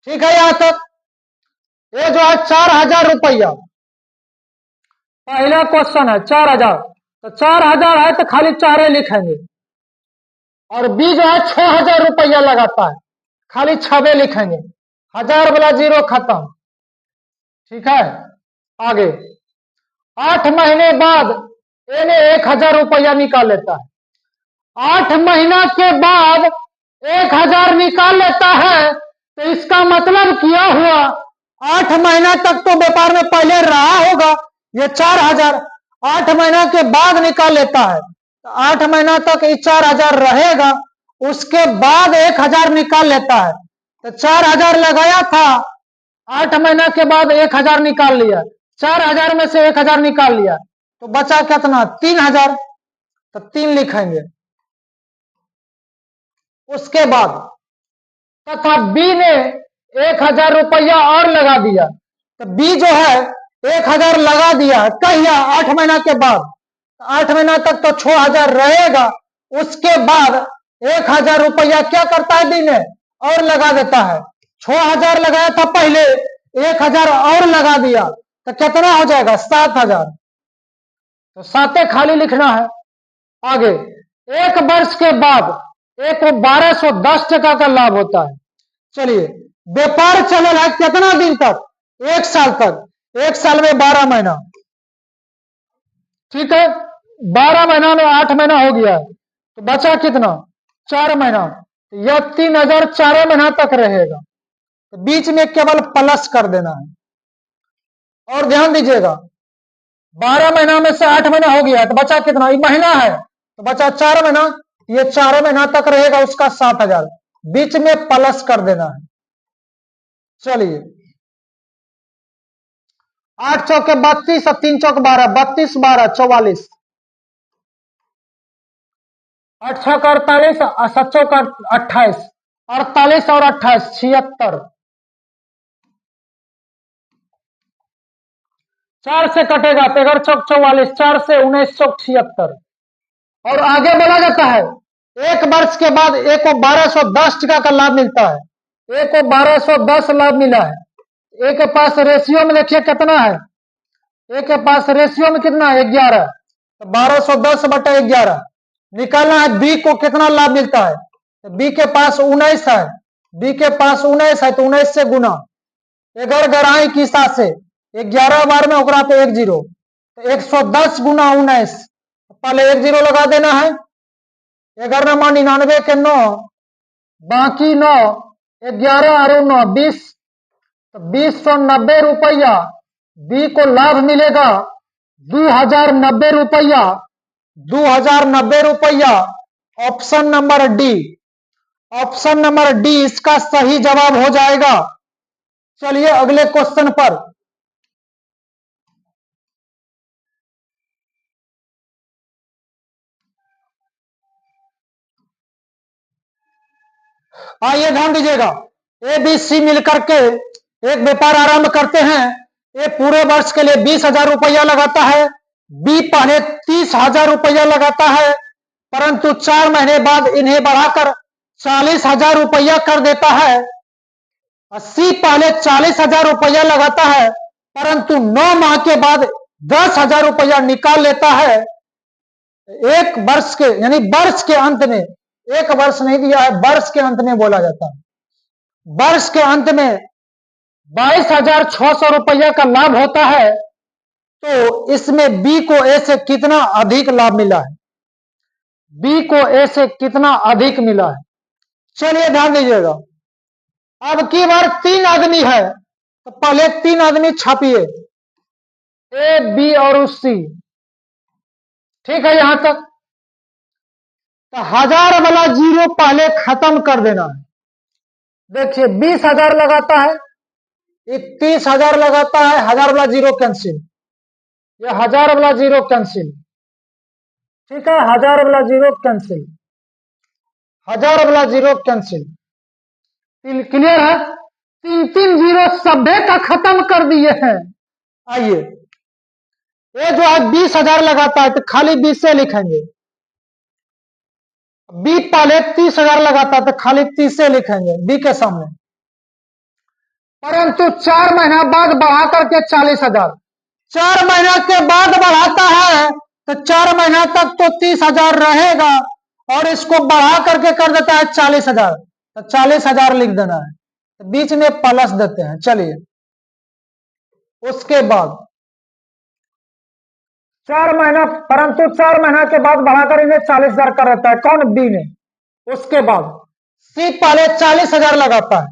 ठीक है, यहां तक ये जो है 4,000 रुपया पहला क्वेश्चन है, 4,000। तो 4,000 है तो खाली 4 लिखेंगे। और बी जो है 6,000 रुपया लगाता है, खाली 6 लिखेंगे, 1000 वाला जीरो खत्म। ठीक है, आगे 8 महीने बाद ए ने 1,000 रुपया निकाल लेता है। 8 महीना के बाद 1,000 निकाल लेता है, तो इसका मतलब क्या हुआ, 8 महीना तक तो व्यापार में पहले रहा होगा ये 4,000, 8 महीना के बाद निकाल लेता है, तो 8 महीना तक ये 4,000 रहेगा, उसके बाद 1,000 निकाल लेता है। तो 4,000 लगाया था, 8 महीना के बाद 1,000 निकाल लिया, 4,000 में से 1,000 निकाल लिया, तो बचा कितना, 3,000। तो 3 लिखेंगे। उसके बाद तथा बी ने 1,000 रुपया और लगा दिया, तो बी जो है 1,000 लगा दिया, कहिया 8 महीना के बाद, 8 महीना तक तो 6,000 रहेगा, उसके बाद 1,000 रुपया क्या करता है, बी ने और लगा देता है। 6,000 लगाया था पहले, 1,000 और लगा दिया, तो कितना हो जाएगा, 7,000। तो 7 खाली लिखना है। आगे 1 वर्ष के बाद एक को 1,210 टका का लाभ होता है। चलिए, व्यापार चल रहा है कितना दिन तक, 1 साल तक, 1 साल में 12 महीना। ठीक है, 12 महीना में 8 महीना हो गया है, तो बचा कितना, 4 महीना। यह 3,000 4 महीना तक रहेगा, तो बीच में केवल प्लस कर देना है। और ध्यान दीजिएगा, 12 महीना में से 8 महीना हो गया, तो बचा कितना, ये महीना है, तो बचा 4 महीना, ये 4 महीना तक रहेगा, उसका 7,000, बीच में प्लस कर देना है। चलिए, 8 चौके 32 और 3 चौक 12, 32 12 44, 8 छक 48 और 7 चौक 28, 48 और 28 76, 4 से कटेगा, 13 चौक 44, 4 से 19 चौक 76। और आगे बोला जाता है 1 वर्ष के बाद एक को 1,210 टका का लाभ मिलता है, एक को 1,210 लाभ मिला है। एक के पास रेशियो में देखिए कितना है, एक के पास रेशियो में कितना है, 11, तो 1,210/11 निकालना है। बी को कितना लाभ मिलता है, तो बी के पास 19 है, बी के पास 19 है, तो 19 से गुना, अगर गराई की हिसाब से 11 बार में ओकरा पे 1 जीरो, तो 110 गुना 19, पहले 1 जीरो लगा देना है। 11 99 के 9, बाकी 9, 11 और 9 20, तो 2,090 बी को लाभ मिलेगा 2,090 2,090। Option number D, option number D इसका सही जवाब हो जाएगा। चलिए अगले क्वेश्चन पर। आइए ध्यान दीजिएगा, ए बी सी मिलकर के एक व्यापार आरंभ करते हैं। ए पूरे वर्ष के लिए 20,000 लगाता है, बी पहले 30,000 लगाता है, परंतु 4 महीने बाद इन्हें बढ़ाकर 40,000 कर देता है। सी पहले 40,000 लगाता है, परंतु 9 माह के बाद 10,000 निकाल लेता है। एक वर्ष के यानी वर्ष के अंत में, एक वर्ष नहीं दिया है, वर्ष के अंत में बोला जाता है, वर्ष के अंत में 22,600 का लाभ होता है। तो इसमें बी को ए से कितना अधिक लाभ मिला है, बी को ए से कितना अधिक मिला है। चलिए ध्यान दीजिएगा, अब की बार 3 आदमी है, तो पहले 3 आदमी छापिए, ए बी और सी। ठीक है, यहां तक तो 1,000 वाला जीरो पहले खत्म कर देना है। देखिए 20,000 लगाता है, 31,000 लगाता है, 1,000 वाला जीरो कैंसिल, ये 1,000 वाला जीरो कैंसिल, ठीक है, 1,000 वाला जीरो कैंसिल, 1,000 वाला जीरो कैंसिल, क्लियर है। तीन तीन जीरो सभ्य का खत्म कर दिए हैं। आइए, ये जो है 20,000 लगाता है तो खाली 20 से लिखेंगे, बी पहले 30,000 लगाता है तो खाली 30 से लिखेंगे बी के सामने, परंतु 4 महीना बाद बढ़ा करके 40,000, 4 महीना के बाद बढ़ाता है तो 4 महीना तक तो 30,000 रहेगा और इसको बढ़ा करके कर देता है 40,000, तो 40,000 लिख देना है, तो बीच में प्लस देते हैं। चलिए, उसके बाद 4 महीना, परंतु 4 महीना के बाद बढ़ाकर इन्हें 40,000 कर देता है, कौन, बी ने। उसके बाद सी पहले 40,000 लगाता है,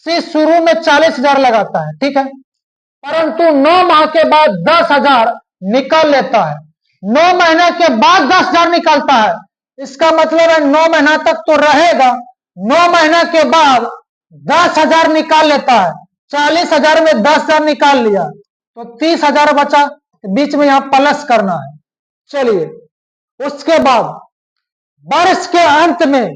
सी शुरू में 40,000 लगाता है, ठीक है, परंतु 9 माह के बाद 10,000 निकाल लेता है, 9 महीने के बाद 10,000 निकालता है, इसका मतलब है 9 महीना तक तो रहेगा, 9 महीने के बाद 10,000 निकाल लेता है, 40,000 में 10,000 निकाल लिया तो 30,000 बचा, बीच में यहां प्लस करना है। चलिए, उसके बाद वर्ष के अंत में,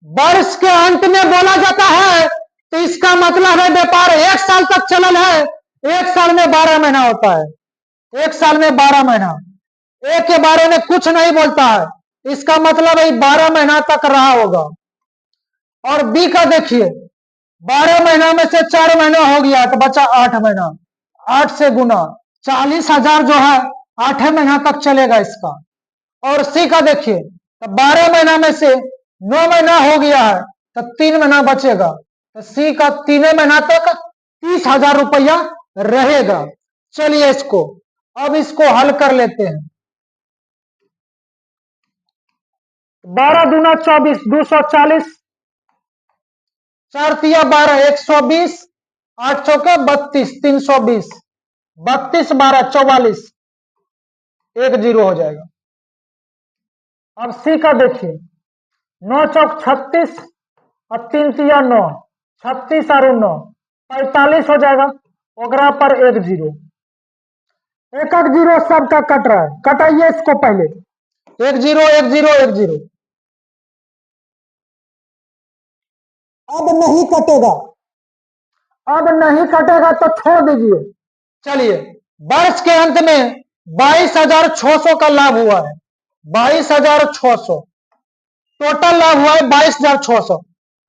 वर्ष के अंत में बोला जाता है तो इसका मतलब है व्यापार 1 साल तक चलल है, 1 साल में 12 महीना होता है, 1 साल में 12 महीना, ए के बारे में कुछ नहीं बोलता है, इसका मतलब है 12 महीना तक रहा होगा। और बी का देखिए, 12 महीना में से 4 महीना हो गया तो बचा 8 महीना, 8 से गुना 40,000 जो है 8 महीना तक चलेगा इसका। और सी का देखिए, तो 12 महीना में से 9 महीना हो गया है तो 3 महीना बचेगा, तो सी का 3 महीना तक 30,000 रुपया रहेगा। चलिए, अब इसको हल कर लेते हैं। 12 दूना 24, 240, 4 तिया 12, 120, 8 चौके 32, 320, 32 12 44, 1 जीरो हो जाएगा। अब सी का देखिए, 9 चौक 36 और 3 तिया 9, 36 और 9 45 हो जाएगा, ओकरा पर 1 जीरो, एक एक जीरो सबका कट रहा है, कटाइए इसको पहले, 1 जीरो 1 जीरो 1 जीरो, अब नहीं कटेगा, अब नहीं कटेगा तो छोड़ दीजिए। चलिए, वर्ष के अंत में 22,600 का लाभ हुआ है, 22,600 टोटल लाभ हुआ है, 22,600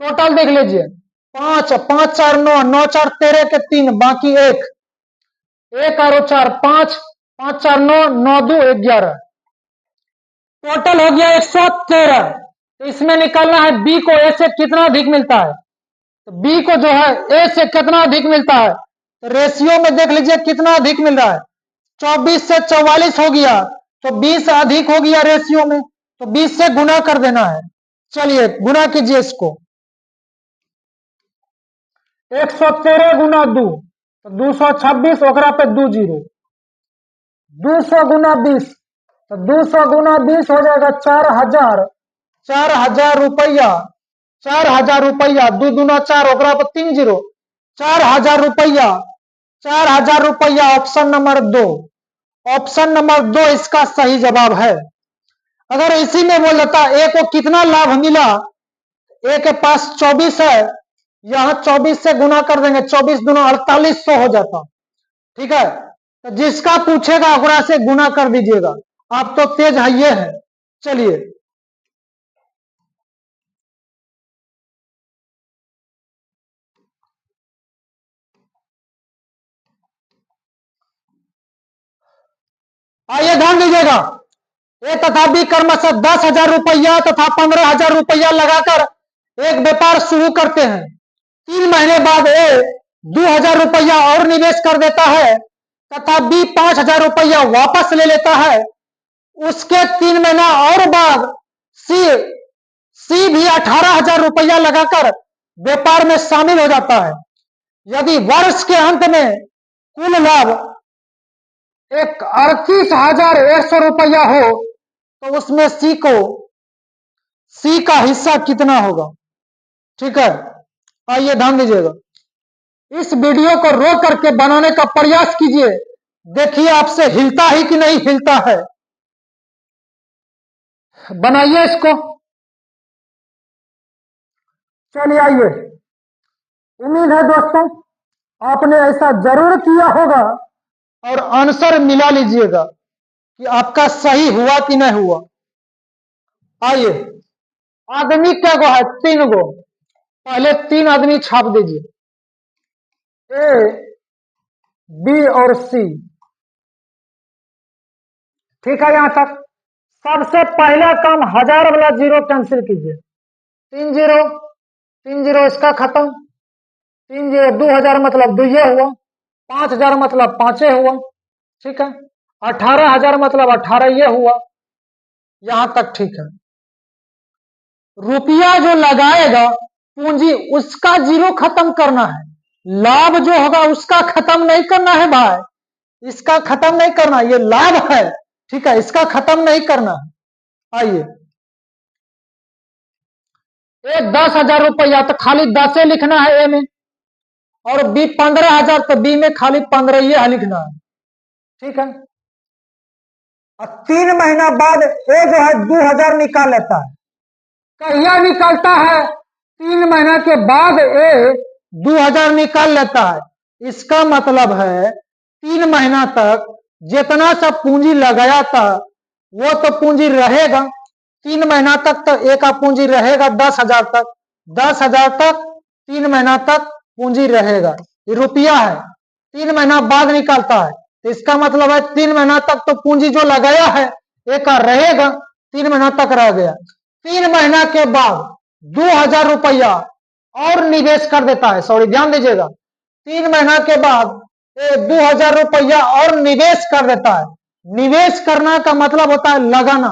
टोटल देख लीजिए, 5 5 4 9 9 4 13 के 3 बाकी 1 1 और 4 5 5 4 9 9 2 11 टोटल हो गया 113। तो इसमें निकालना है बी को ए से कितना अधिक मिलता है, तो बी को जो है ए से कितना अधिक मिलता है, तो रेशियो में देख लीजिए कितना अधिक मिल रहा है, 24 से 44 हो गया तो 20 अधिक हो गया रेशियो में, तो 20 से गुना कर देना है। चलिए, गुना कीजिए इसको, 113 गुना 2 तो 226, ओकरा पे 2 जीरो, 200 गुना 20 तो 200 गुना 20 हो जाएगा 4,000, 4,000 रुपया, 4,000 रुपया, 2 दूना 4, ओकरा पर 3 जीरो, 4,000 रुपया, 4,000 रुपया, ऑप्शन नंबर 2, ऑप्शन नंबर 2 इसका सही जवाब है। अगर इसी में बोल देता ए को कितना लाभ मिला, ए के पास 24 है, यहां 24 से गुना कर देंगे, 24 दूना 4800 हो जाता, ठीक है, तो जिसका पूछेगा ओकरा से गुना कर दीजिएगा, आप तो तेज है ये है। चलिए, आइए ध्यान दीजिएगा, ए तथा बी क्रमशः 10,000 रुपया तथा 15,000 रुपया लगाकर एक व्यापार शुरू करते हैं। 3 महीने बाद ए 2,000 रुपया और निवेश कर देता है तथा बी 5,000 रुपया वापस ले लेता है। उसके 3 महीना और बाद सी भी 18,000 रुपया लगाकर व्यापार में शामिल हो जाता है। यदि वर्ष के अंत में कुल लाभ 38,100 रुपया हो तो उसमें सी का हिस्सा कितना होगा, ठीक है। आइए ध्यान दीजिएगा, इस वीडियो को रोक करके बनाने का प्रयास कीजिए, देखिए आपसे हिलता है कि नहीं हिलता है। बनाइए इसको, चलिए आइए। उम्मीद है दोस्तों आपने ऐसा जरूर किया होगा और आंसर मिला लीजिएगा कि आपका सही हुआ कि नहीं हुआ। आइए, आदमी क्या गो है? 3 गो। पहले 3 आदमी छाप दीजिए, ए, बी और सी। ठीक है यहां तक। सबसे पहला काम 1000 वाला जीरो कैंसिल कीजिए। 3 जीरो 3 जीरो इसका खत्म। 3 जीरो 2000 मतलब 2 हुआ। 5000 मतलब 5 हुआ। ठीक है। 18000 मतलब 18 ये हुआ। यहां तक ठीक है। रुपया जो लगाएगा पूंजी उसका जीरो खत्म करना है, लाभ जो होगा उसका खत्म नहीं करना है भाई, इसका खत्म नहीं करना, ये लाभ है। ठीक है, इसका खत्म नहीं करना है। आइए, ए 10,000 रुपया तो खाली 10 लिखना है ए में, और बी 15,000 तो बी में खाली 15 ये लिखना है। ठीक है। और 3 महीना बाद ए जो है 2000 निकाल लेता है। कहिया निकालता है? 3 महीना के बाद ए 2000 निकाल लेता है। इसका मतलब है 3 महीना तक जितना सा पूंजी लगाया था वो तो पूंजी रहेगा। 3 महीना तक तो ए का पूंजी रहेगा 10,000 तक। 10,000 तक 3 महीना तक पूंजी रहेगा। ये रुपया है, 3 महीना बाद निकालता है तो इसका मतलब है 3 महीना तक तो पूंजी जो लगाया है ए का रहेगा, 3 महीना तक रह गया। 3 महीना के बाद 2000 रुपया और निवेश कर देता है। सॉरी, ध्यान दीजिएगा, 3 महीना के बाद 2000 रुपया और निवेश कर देता है। निवेश करना का मतलब होता है लगाना,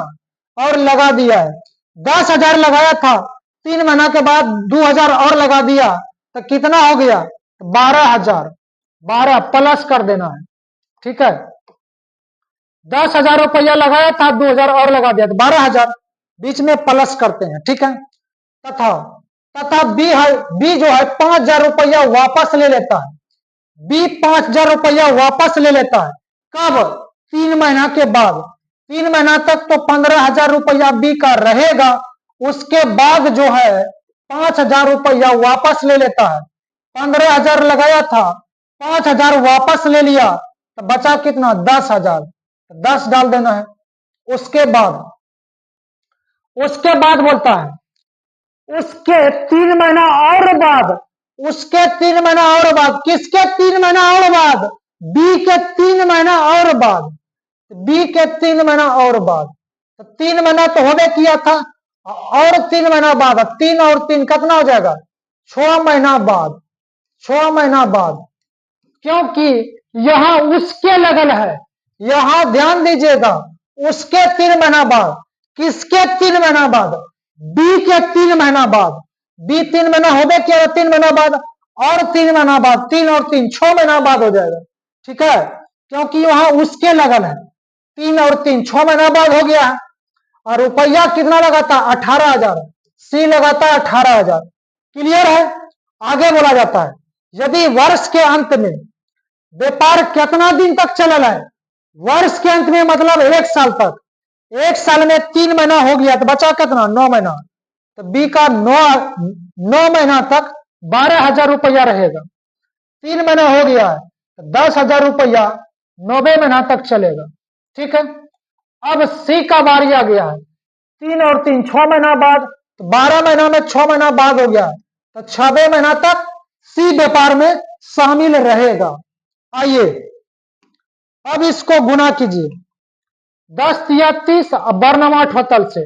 और लगा दिया है। 10,000 लगाया था, 3 महीना के बाद 2000 और लगा दिया तो कितना हो गया? 12,000। 12 प्लस कर देना है। ठीक है, 10,000 रुपया लगाया था, 2000 और लगा दिया तो 12,000, बीच में प्लस करते हैं। ठीक है, तथा तथा बी है, बी जो है 5,000 रुपया वापस ले लेता है। बी 5,000 रुपया वापस ले लेता है। कब? 3 महीना के बाद। 3 महीना तक तो 15,000 रुपया बी का रहेगा, उसके बाद जो है 5,000 रुपया वापस ले लेता है। 15,000 लगाया था, 5,000 वापस ले लिया तो बचा कितना? 10,000। 10 डाल देना है। उसके बाद बोलता है उसके 3 महीना और बाद, उसके 3 महीना और बाद, किसके 3 महीना और बाद? बी के 3 महीना और बाद। बी के 3 महीना और बाद, तो 3 महीना तो होने किया था, और 3 महीना बाद, 3 और 3 कितना हो जाएगा? 6 महीना बाद। 6 महीना बाद, क्योंकि यहां उसके लगल है, यहां ध्यान दीजिएगा, उसके 3 महीना बाद। किसके 3 महीना बाद? बी के 3 महीना बाद। बी 3 महीना हो गया क्या? 3 महीना बाद, और 3 महीना बाद, 3 और 3 6 महीना बाद हो जाएगा। ठीक है, क्योंकि वहां उसके लगल है। 3 और 3 6 महीना बाद हो गया है। और रुपया कितना लगाता? 18,000। सी लगाता है 18,000। क्लियर है? आगे बोला जाता है, यदि वर्ष के अंत में व्यापार कितना दिन तक चलल है? वर्ष के अंत में मतलब 1 साल तक। 1 साल में 3 महीना हो गया तो बचा कितना? 9 महीना। तो बी का 9 महीना तक 12,000 रुपया रहेगा। 3 महीना हो गया है तो 10,000 रुपया 90 महीना तक चलेगा। ठीक है, अब सी का बारी आ गया है। 3 और 3 6 महीना बाद, तो 12 महीना में 6 महीना बाद हो गया, तो 6वें महीना तक सी व्यापार में शामिल रहेगा। आइए, अब इसको गुना कीजिए। 10 या 30 वर्णम 8 होतल से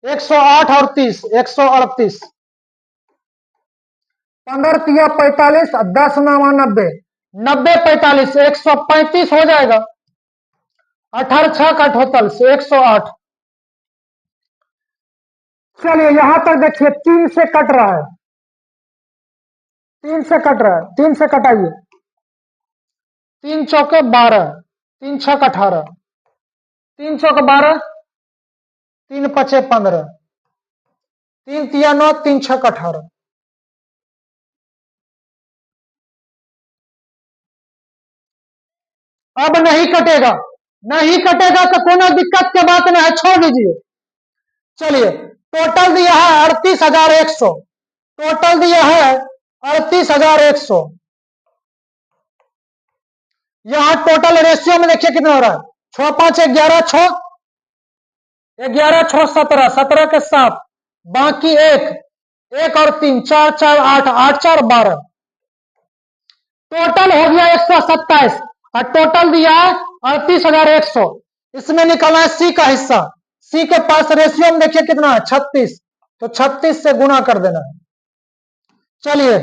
108 और 30 138। 15 या 45, 10 9 90, 90 45 135 हो जाएगा। 18 6 का होतल से 108। चलिए यहां तक देखिए, 3 से कट रहा है, 3 से कट रहा है, 3 से कटाइए। 3 चौके 12, 3 छक 18, 3 चौक 12, 3 पचे 15, 3 तिया 9, 3 छक 18। अब नहीं कटेगा, नहीं कटेगा तो कोनो दिक्कत के बात नहीं है, छोड़ दीजिए। चलिए, टोटल दिया है 38,100, टोटल दिया है 38,100। यहां टोटल रेशियो में देखिए कितना हो रहा है, 6 5 11 6 11 6 17, 17 के 7, बाकी 1 और 3 4 4 8 8 4 12, टोटल हो गया 127 और टोटल दिया है 38,100। इसमें निकालना है सी का हिस्सा, सी के पास रेशियो में देखिए कितना है 36, तो 36 से गुना कर देना है। चलिए,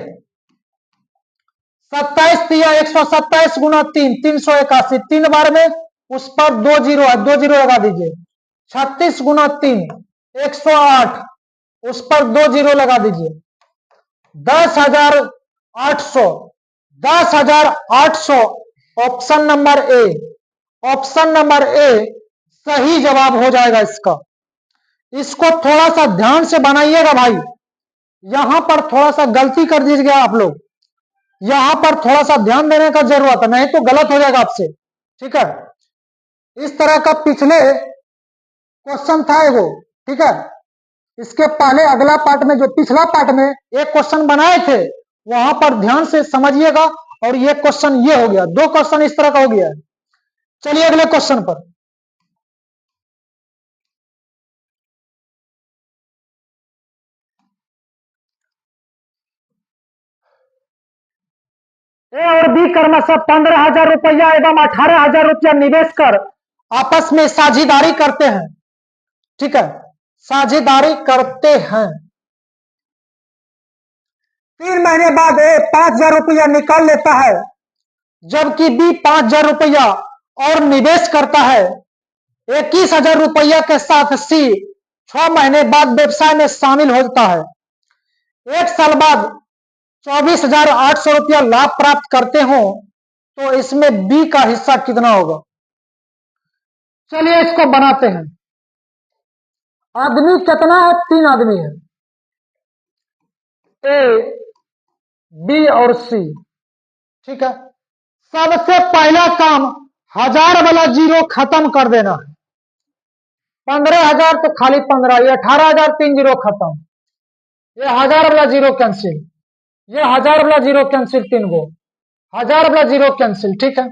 27 दिया 127 गुना 3 381, 3 बार में उस पर 2 जीरो है, 2 जीरो लगा दीजिए। 36 गुना 3 108, उस पर 2 जीरो लगा दीजिए। 10,800, 10,800 option number A, option number A सही जवाब हो जाएगा इसका। इसको थोड़ा सा ध्यान से बनाइएगा भाई, यहां पर थोड़ा सा गलती कर दीजिएगा आप लोग, यहां पर थोड़ा सा ध्यान देने का जरूरत है, नहीं तो गलत हो जाएगा आपसे। ठीक है, इस तरह का पिछले क्वेश्चन था एगो, ठीक है, इसके पहले अगला पार्ट में, जो पिछला पार्ट में एक क्वेश्चन बनाए थे, वहां पर ध्यान से समझिएगा। और ये क्वेश्चन ये हो गया, 2 क्वेश्चन इस तरह का हो गया है। चलिए अगले क्वेश्चन पर। ए और बी क्रमशः 15,000 रुपया एवं 18,000 रुपया निवेश कर आपस में साझेदारी करते हैं। ठीक है, साझेदारी करते हैं। 3 महीने बाद ए 5,000 रुपया निकाल लेता है, जबकि बी 5,000 रुपया और निवेश करता है। 21,000 रुपया के साथ सी 6 महीने बाद व्यवसाय में शामिल होता है। 1 साल बाद 24,800 रुपया लाभ प्राप्त करते हो, तो इसमें बी का हिस्सा कितना होगा? चलिए इसको बनाते हैं। आदमी कितना है? 3 आदमी है, ए बी और सी। ठीक है, सबसे पहला काम 1000 वाला जीरो खत्म कर देना है। 15,000 तो खाली 15, ये 18,000 3 जीरो खत्म, ये 1000 वाला जीरो कैंसिल, ये 1000 वाला जीरो कैंसिल, 3 गो 1000 वाला जीरो कैंसिल। ठीक है,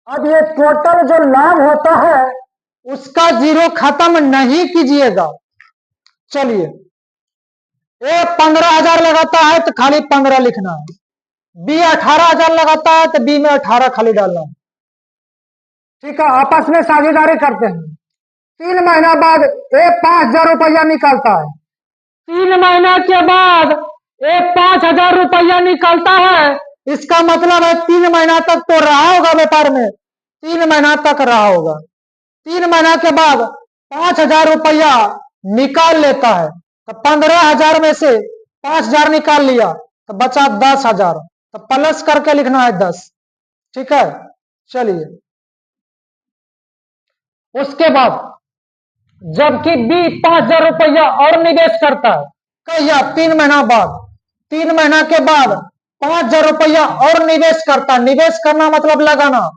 अब ये टोटल जो लाभ होता है उसका जीरो खत्म नहीं कीजिएगा। चलिए, ए 15,000 लगाता है तो खाली 15 लिखना है, बी 18,000 लगाता है तो बी में 18 खाली डालना है। ठीक है, आपस में साझेदारी करते हैं। 3 महीना बाद ए 5,000 रुपया निकालता है, 3 महीना के बाद ए 5,000 रुपया निकालता है। इसका मतलब है 3 महीना तक तो रहा होगा व्यापार में, 3 महीना तक रहा होगा। 3 महीना के बाद 5,000 रुपया निकाल लेता है, तो 15,000 में से 5,000 निकाल लिया तो बचा 10,000, तो प्लस करके लिखना है 10। ठीक है, चलिए उसके बाद जबकि बी 5,000 रुपया और निवेश करता है, कहिए 3 महीना बाद, 3 महीना के बाद 5,000 रुपया और निवेश करता, निवेश करना मतलब लगाना।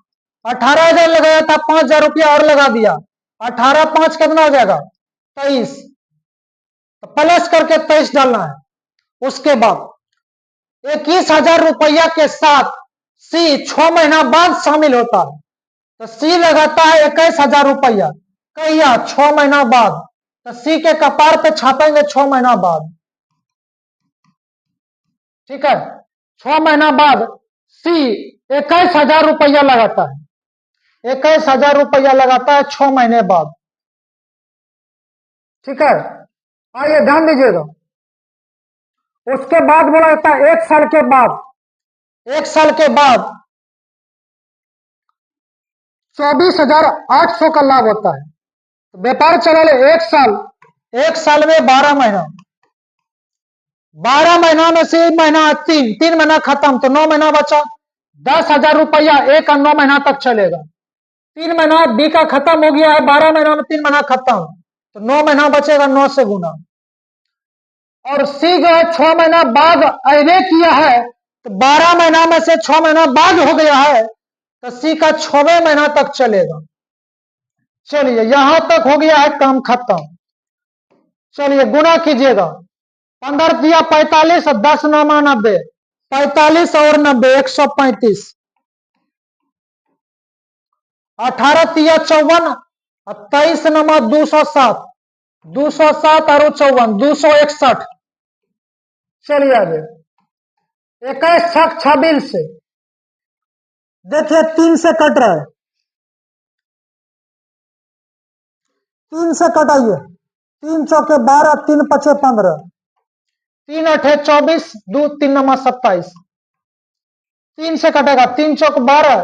18,000 लगाया था, 5,000 रुपया और लगा दिया, 18 5 कितना हो जाएगा? 23, तो प्लस करके 23 डालना है। उसके बाद 21,000 रुपया के साथ सी 6 महीना बाद शामिल होता है, तो सी लगाता है 21,000 रुपया, कहिया 6 महीना बाद, तो सी के कपार पे छापेंगे 6 महीना बाद। ठीक है, 6 महीना बाद सी 21,000 रुपया लगाता है, 21,000 रुपया लगाता है 6 महीने बाद। ठीक है, आइए ध्यान दीजिएगा। उसके बाद बोला जाता है 1 साल के बाद, 1 साल के बाद 24,800 का लाभ होता है। तो व्यापार चला ले 1 साल, 1 साल में 12 महीना, 12 महीना में से महीना 3 महीना खत्म, तो 9 महीना बचा। 10,000 रुपया 1 और 9 महीना तक चलेगा। 3 महीना बी का खत्म हो गया है, 12 महीना में 3 महीना खत्म, तो 9 महीना बचेगा, 9 से गुना। और सी जो है 6 महीना बाद अबे किया है, तो 12 महीना में से 6 महीना बाद हो गया है, तो सी का 6वें महीना तक चलेगा। चलिए यहां तक हो गया है काम खत्म। चलिए गुना कीजिएगा, 15 दिया 45 और 10 नामा 90, 45 और 90 135, 18 तिया 54 और 23 नमा 207, 207 और 54 261। चलिए आगे 21 छक 26 से देखिए 3 से कट रहा है, 3 से कटाइए, 3 चौके 12, 3 पचे 15, 3 अठे 24, 2 3 नमा 27, 3 से कटेगा, 3 चौक 12,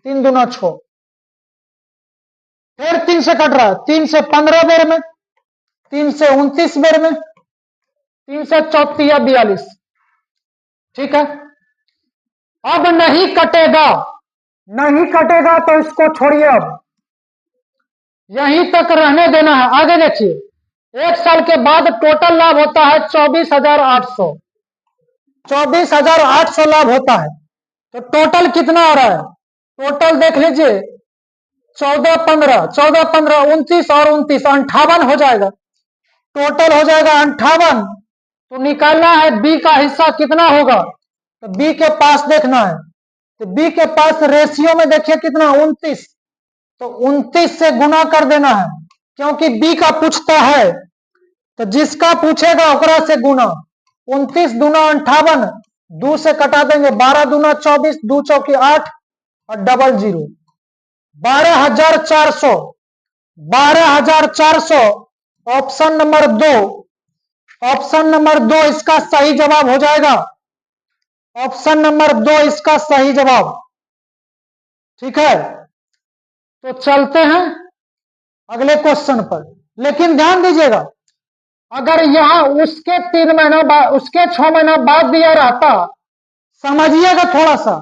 3 दूना 6, फिर 3 से कट रहा है, 3 से 15 बेर में, 3 से 29 बेर में, 3 से 34 42। ठीक है, अब नहीं कटेगा, नहीं कटेगा तो इसको छोड़िए, अब यहीं तक रहने देना है। आगे देखिए, 1 साल के बाद टोटल लाभ होता है 24,800, 24,800 लाभ होता है। तो टोटल कितना आ रहा है, टोटल देख लीजिए, 14 15 14 15 29 और 29 58 हो जाएगा, टोटल हो जाएगा 58। तो निकालना है बी का हिस्सा कितना होगा, तो बी के पास देखना है, तो बी के पास रेशियो में देखिए कितना 29, तो 29 से गुना कर देना है, क्योंकि बी का पूछता है, तो जिसका पूछेगा ओकरा से गुना। 29 दूना 58, 2 से कटा देंगे, 12 दूना 24, 2 चौकी 8 और double zero, 12,400, 12,400 option number 2, option number 2 इसका सही जवाब हो जाएगा, ऑप्शन नंबर 2 इसका सही जवाब। ठीक है, तो चलते हैं अगले क्वेश्चन पर, लेकिन ध्यान दीजिएगा, अगर यहां उसके 3 महीना बाद, उसके 6 महीना बाद दिया रहता, समझिएगा थोड़ा सा,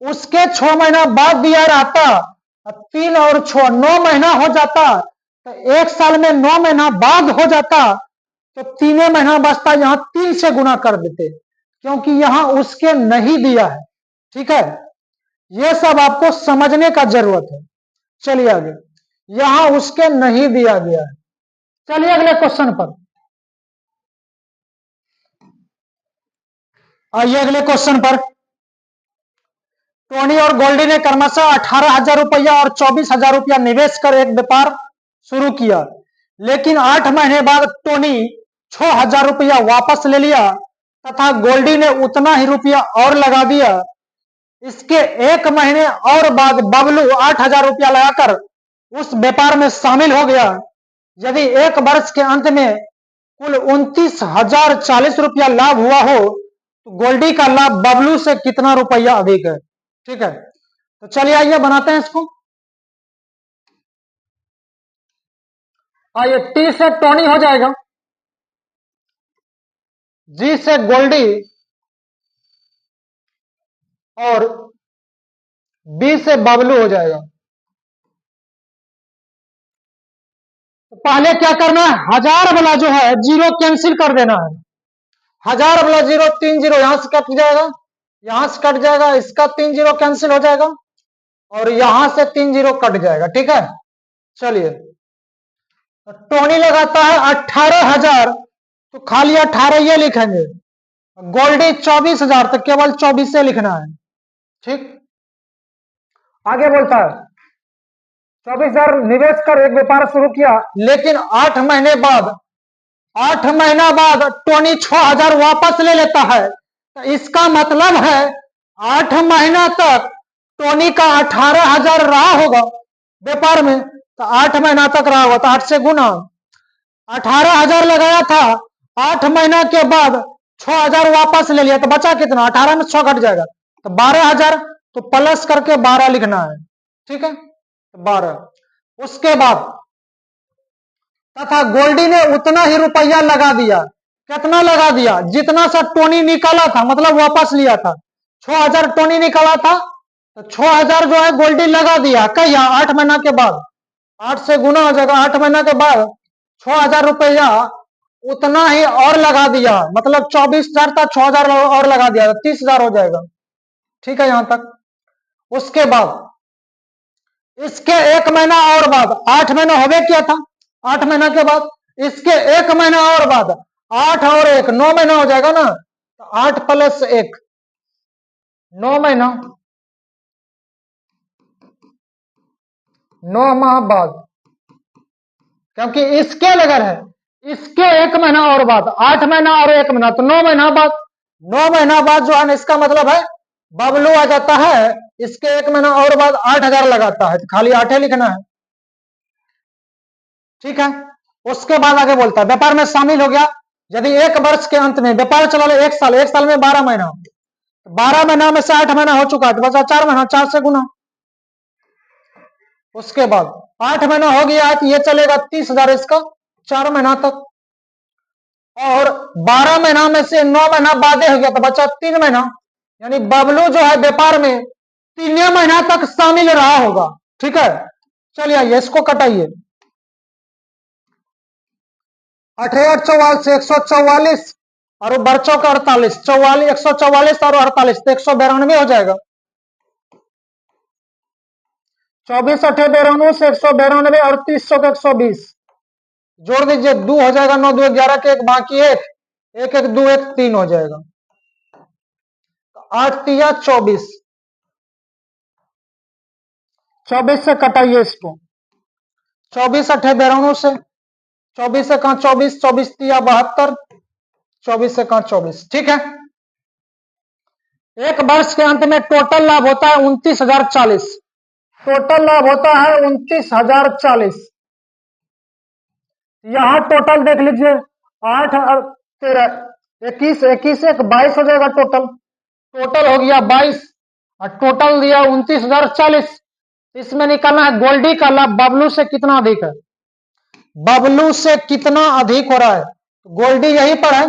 उसके 6 महीना बाद दिया रहता, 3 और 6 9 महीना हो जाता, तो 1 साल में 9 महीना बाद हो जाता, तो 3 महीना बचता, यहां 3 से गुना कर देते, क्योंकि यहां उसके नहीं दिया है। ठीक है, यह सब आपको समझने का जरूरत है। चलिए आगे, यहां उसके नहीं दिया गया है। चलिए अगले क्वेश्चन पर आइए, अगले क्वेश्चन पर, टोनी और गोल्डी ने क्रमशः 18,000 रुपया और 24,000 रुपया निवेश कर एक व्यापार शुरू किया, लेकिन 8 महीने बाद टोनी 6,000 रुपया वापस ले लिया तथा गोल्डी ने उतना ही रुपया और लगा दिया। इसके 1 महीने और बाद बबलू 8,000 रुपया लगाकर उस व्यापार में शामिल हो गया। यदि 1 वर्ष के अंत में कुल 29,040 रुपया लाभ हुआ हो, तो गोल्डी का लाभ बबलू से कितना रुपया अधिक है। ठीक है, तो चलिए आइए बनाते हैं इसको। आइए, टी से टोनी हो जाएगा, जी से गोल्डी और बी से बबलू हो जाएगा। तो पहले क्या करना है, 1000 वाला जो है जीरो कैंसिल कर देना है, 1000 वाला जीरो, 3 जीरो यहां से कट जाएगा, यहां से कट जाएगा, इसका 3 जीरो कैंसिल हो जाएगा और यहां से 3 जीरो कट जाएगा। ठीक है, चलिए, तो टोनी लगाता है 18,000, तो खाली 18 ये लिखेंगे, गोल्डी 24,000, तो केवल 24 लिखना है। ठीक, आगे बोलता है 24,000 निवेश कर एक व्यापार शुरू किया, लेकिन 8 महीने बाद, 8 महीना बाद टोनी 6,000 वापस ले लेता है, तो इसका मतलब है 8 महीना तक टोनी का 18,000 रहा होगा व्यापार में, तो 8 महीना तक रहा होगा, तो 8 से गुना, 18,000 लगाया था, 8 महीना के बाद 6,000 वापस ले लिया, तो बचा कितना, 18 में 6 घट जाएगा, तो 12,000, तो प्लस करके 12 लिखना है। ठीक है, 12। उसके बाद तथा गोल्डी ने उतना ही रुपया लगा दिया, कितना लगा दिया, जितना सा टोनी निकाला था, मतलब वापस लिया था, 6,000 टोनी निकाला था, तो 6,000 जो है गोल्डी लगा दिया, कहिया 8 महीना के बाद, 8 से गुना हो जाएगा, 8 महीना के बाद 6,000 रुपया उतना ही और लगा दिया, मतलब 24,000 था, 6,000 और लगा दिया, 30,000 हो जाएगा। ठीक है यहां तक। उसके बाद इसके 1 महीना और बाद 8 महीना हो गया क्या था, 8 महीना के बाद इसके 1 महीना और बाद 8 और 1 9 महीना हो जाएगा ना, तो 8 + 1 9 महीना, 9 माह बाद, क्योंकि इसके अगर है इसके 1 महीना और बाद 8 महीना और 1 महीना तो 9 महीना बाद, 9 महीना बाद जो है ना, इसका मतलब है बबलू आ जाता है इसके 1 महीना और बाद 8000 लगाता है, तो खाली 8 लिखना है। ठीक है, उसके बाद आगे बोलता है व्यापार में शामिल हो गया यदि 1 वर्ष के अंत में व्यापार चला ले 1 साल, 1 साल में 12 महीना, 12 महीना में से 8 महीना हो चुका है तो बचा 4 महीना, 4 से गुना। उसके बाद 8 महीना हो गया है तो ये चलेगा 30,000 इसका 4 महीना तक, और 12 महीना में से 9 महीना बादे हो गया तो बचा 3 महीना, यानी बबलू जो है व्यापार में 3 महीना तक शामिल रहा होगा। ठीक है, चलिए आइए इसको कटाइए, 8844 से 144 और बर्चों का 48, 44 144 और 48 तो 192 हो जाएगा, 24 8 92 से 192 और 300 का 120 जोड़ दीजिए, 2 हो जाएगा, 9 2 11 के 1 बाकी 1 1 1 2 1 3 हो जाएगा, 8 तिया 24, 24 से कटाइए इसको, 24 8 92 से, 24 से कहा 24, 24 तिया 72, 24 से कहा 24। ठीक है, एक वर्ष के अंत में टोटल लाभ होता है 29,040, टोटल लाभ होता है 29,040। यहां टोटल देख लीजिए, 8 और 13 21 21 1 22 हो जाएगा, टोटल टोटल हो गया 22 और टोटल दिया 29,040। इसमें निकालना है गोल्डी का लाभ बबलू से कितना अधिक है, बबलू से कितना अधिक हो रहा है, गोल्डी यहीं पर है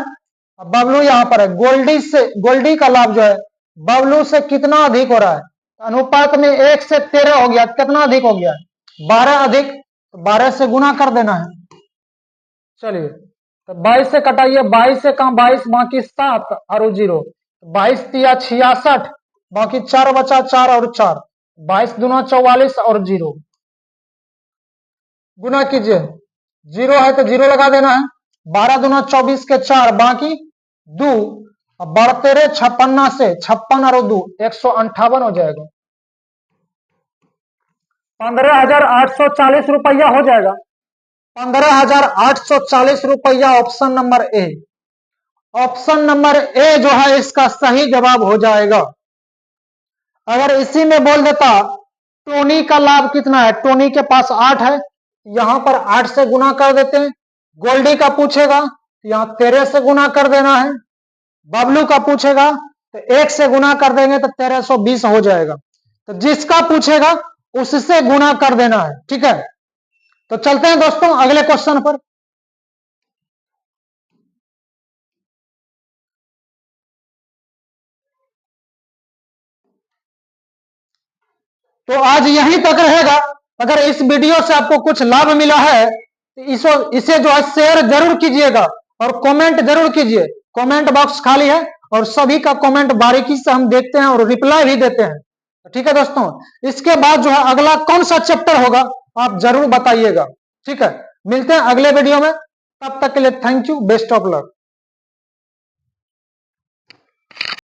बबलू यहां पर है, गोल्डी का लाभ जो है बबलू से कितना अधिक हो रहा है, अनुपात में 1 से 13 हो गया, कितना अधिक हो गया, 12 अधिक, तो 12 से गुना कर देना है। चलिए तो 22 से कटाइए, 22 से कहा 22 बाकी 7 और 0, 22 तिया 66 बाकी 4 बचा 4 और 4, 22 दूना 44 और 0 गुना कीजिए, 0 है तो 0 लगा देना है, 12 दूना 24 के 4 बाकी 2, बढ़ते रहे 56 से 56 और 2 158 हो जाएगा, 15,840 रुपया हो जाएगा, 15,840 रुपया option number A, option number A जो है इसका सही जवाब हो जाएगा। अगर इसी में बोल देता टोनी का लाभ कितना है, टोनी के पास 8 है, यहां पर 8 से गुना कर देते हैं, गोल्डी का पूछेगा यहां 13 से गुना कर देना है, बबलू का पूछेगा तो 1 से गुना कर देंगे तो 1320 हो जाएगा, तो जिसका पूछेगा उससे गुना कर देना है। ठीक है, तो चलते हैं दोस्तों अगले क्वेश्चन पर। तो आज यहीं तक रहेगा, अगर इस वीडियो से आपको कुछ लाभ मिला है तो इसे जो है शेयर जरूर कीजिएगा और कमेंट जरूर कीजिए, कमेंट बॉक्स खाली है और सभी का कमेंट बारीकी से हम देखते हैं और रिप्लाई भी देते हैं। ठीक है दोस्तों, इसके बाद जो है अगला कौन सा चैप्टर होगा आप जरूर बताइएगा। ठीक है, मिलते हैं अगले वीडियो में, तब तक के लिए thank you, best of luck.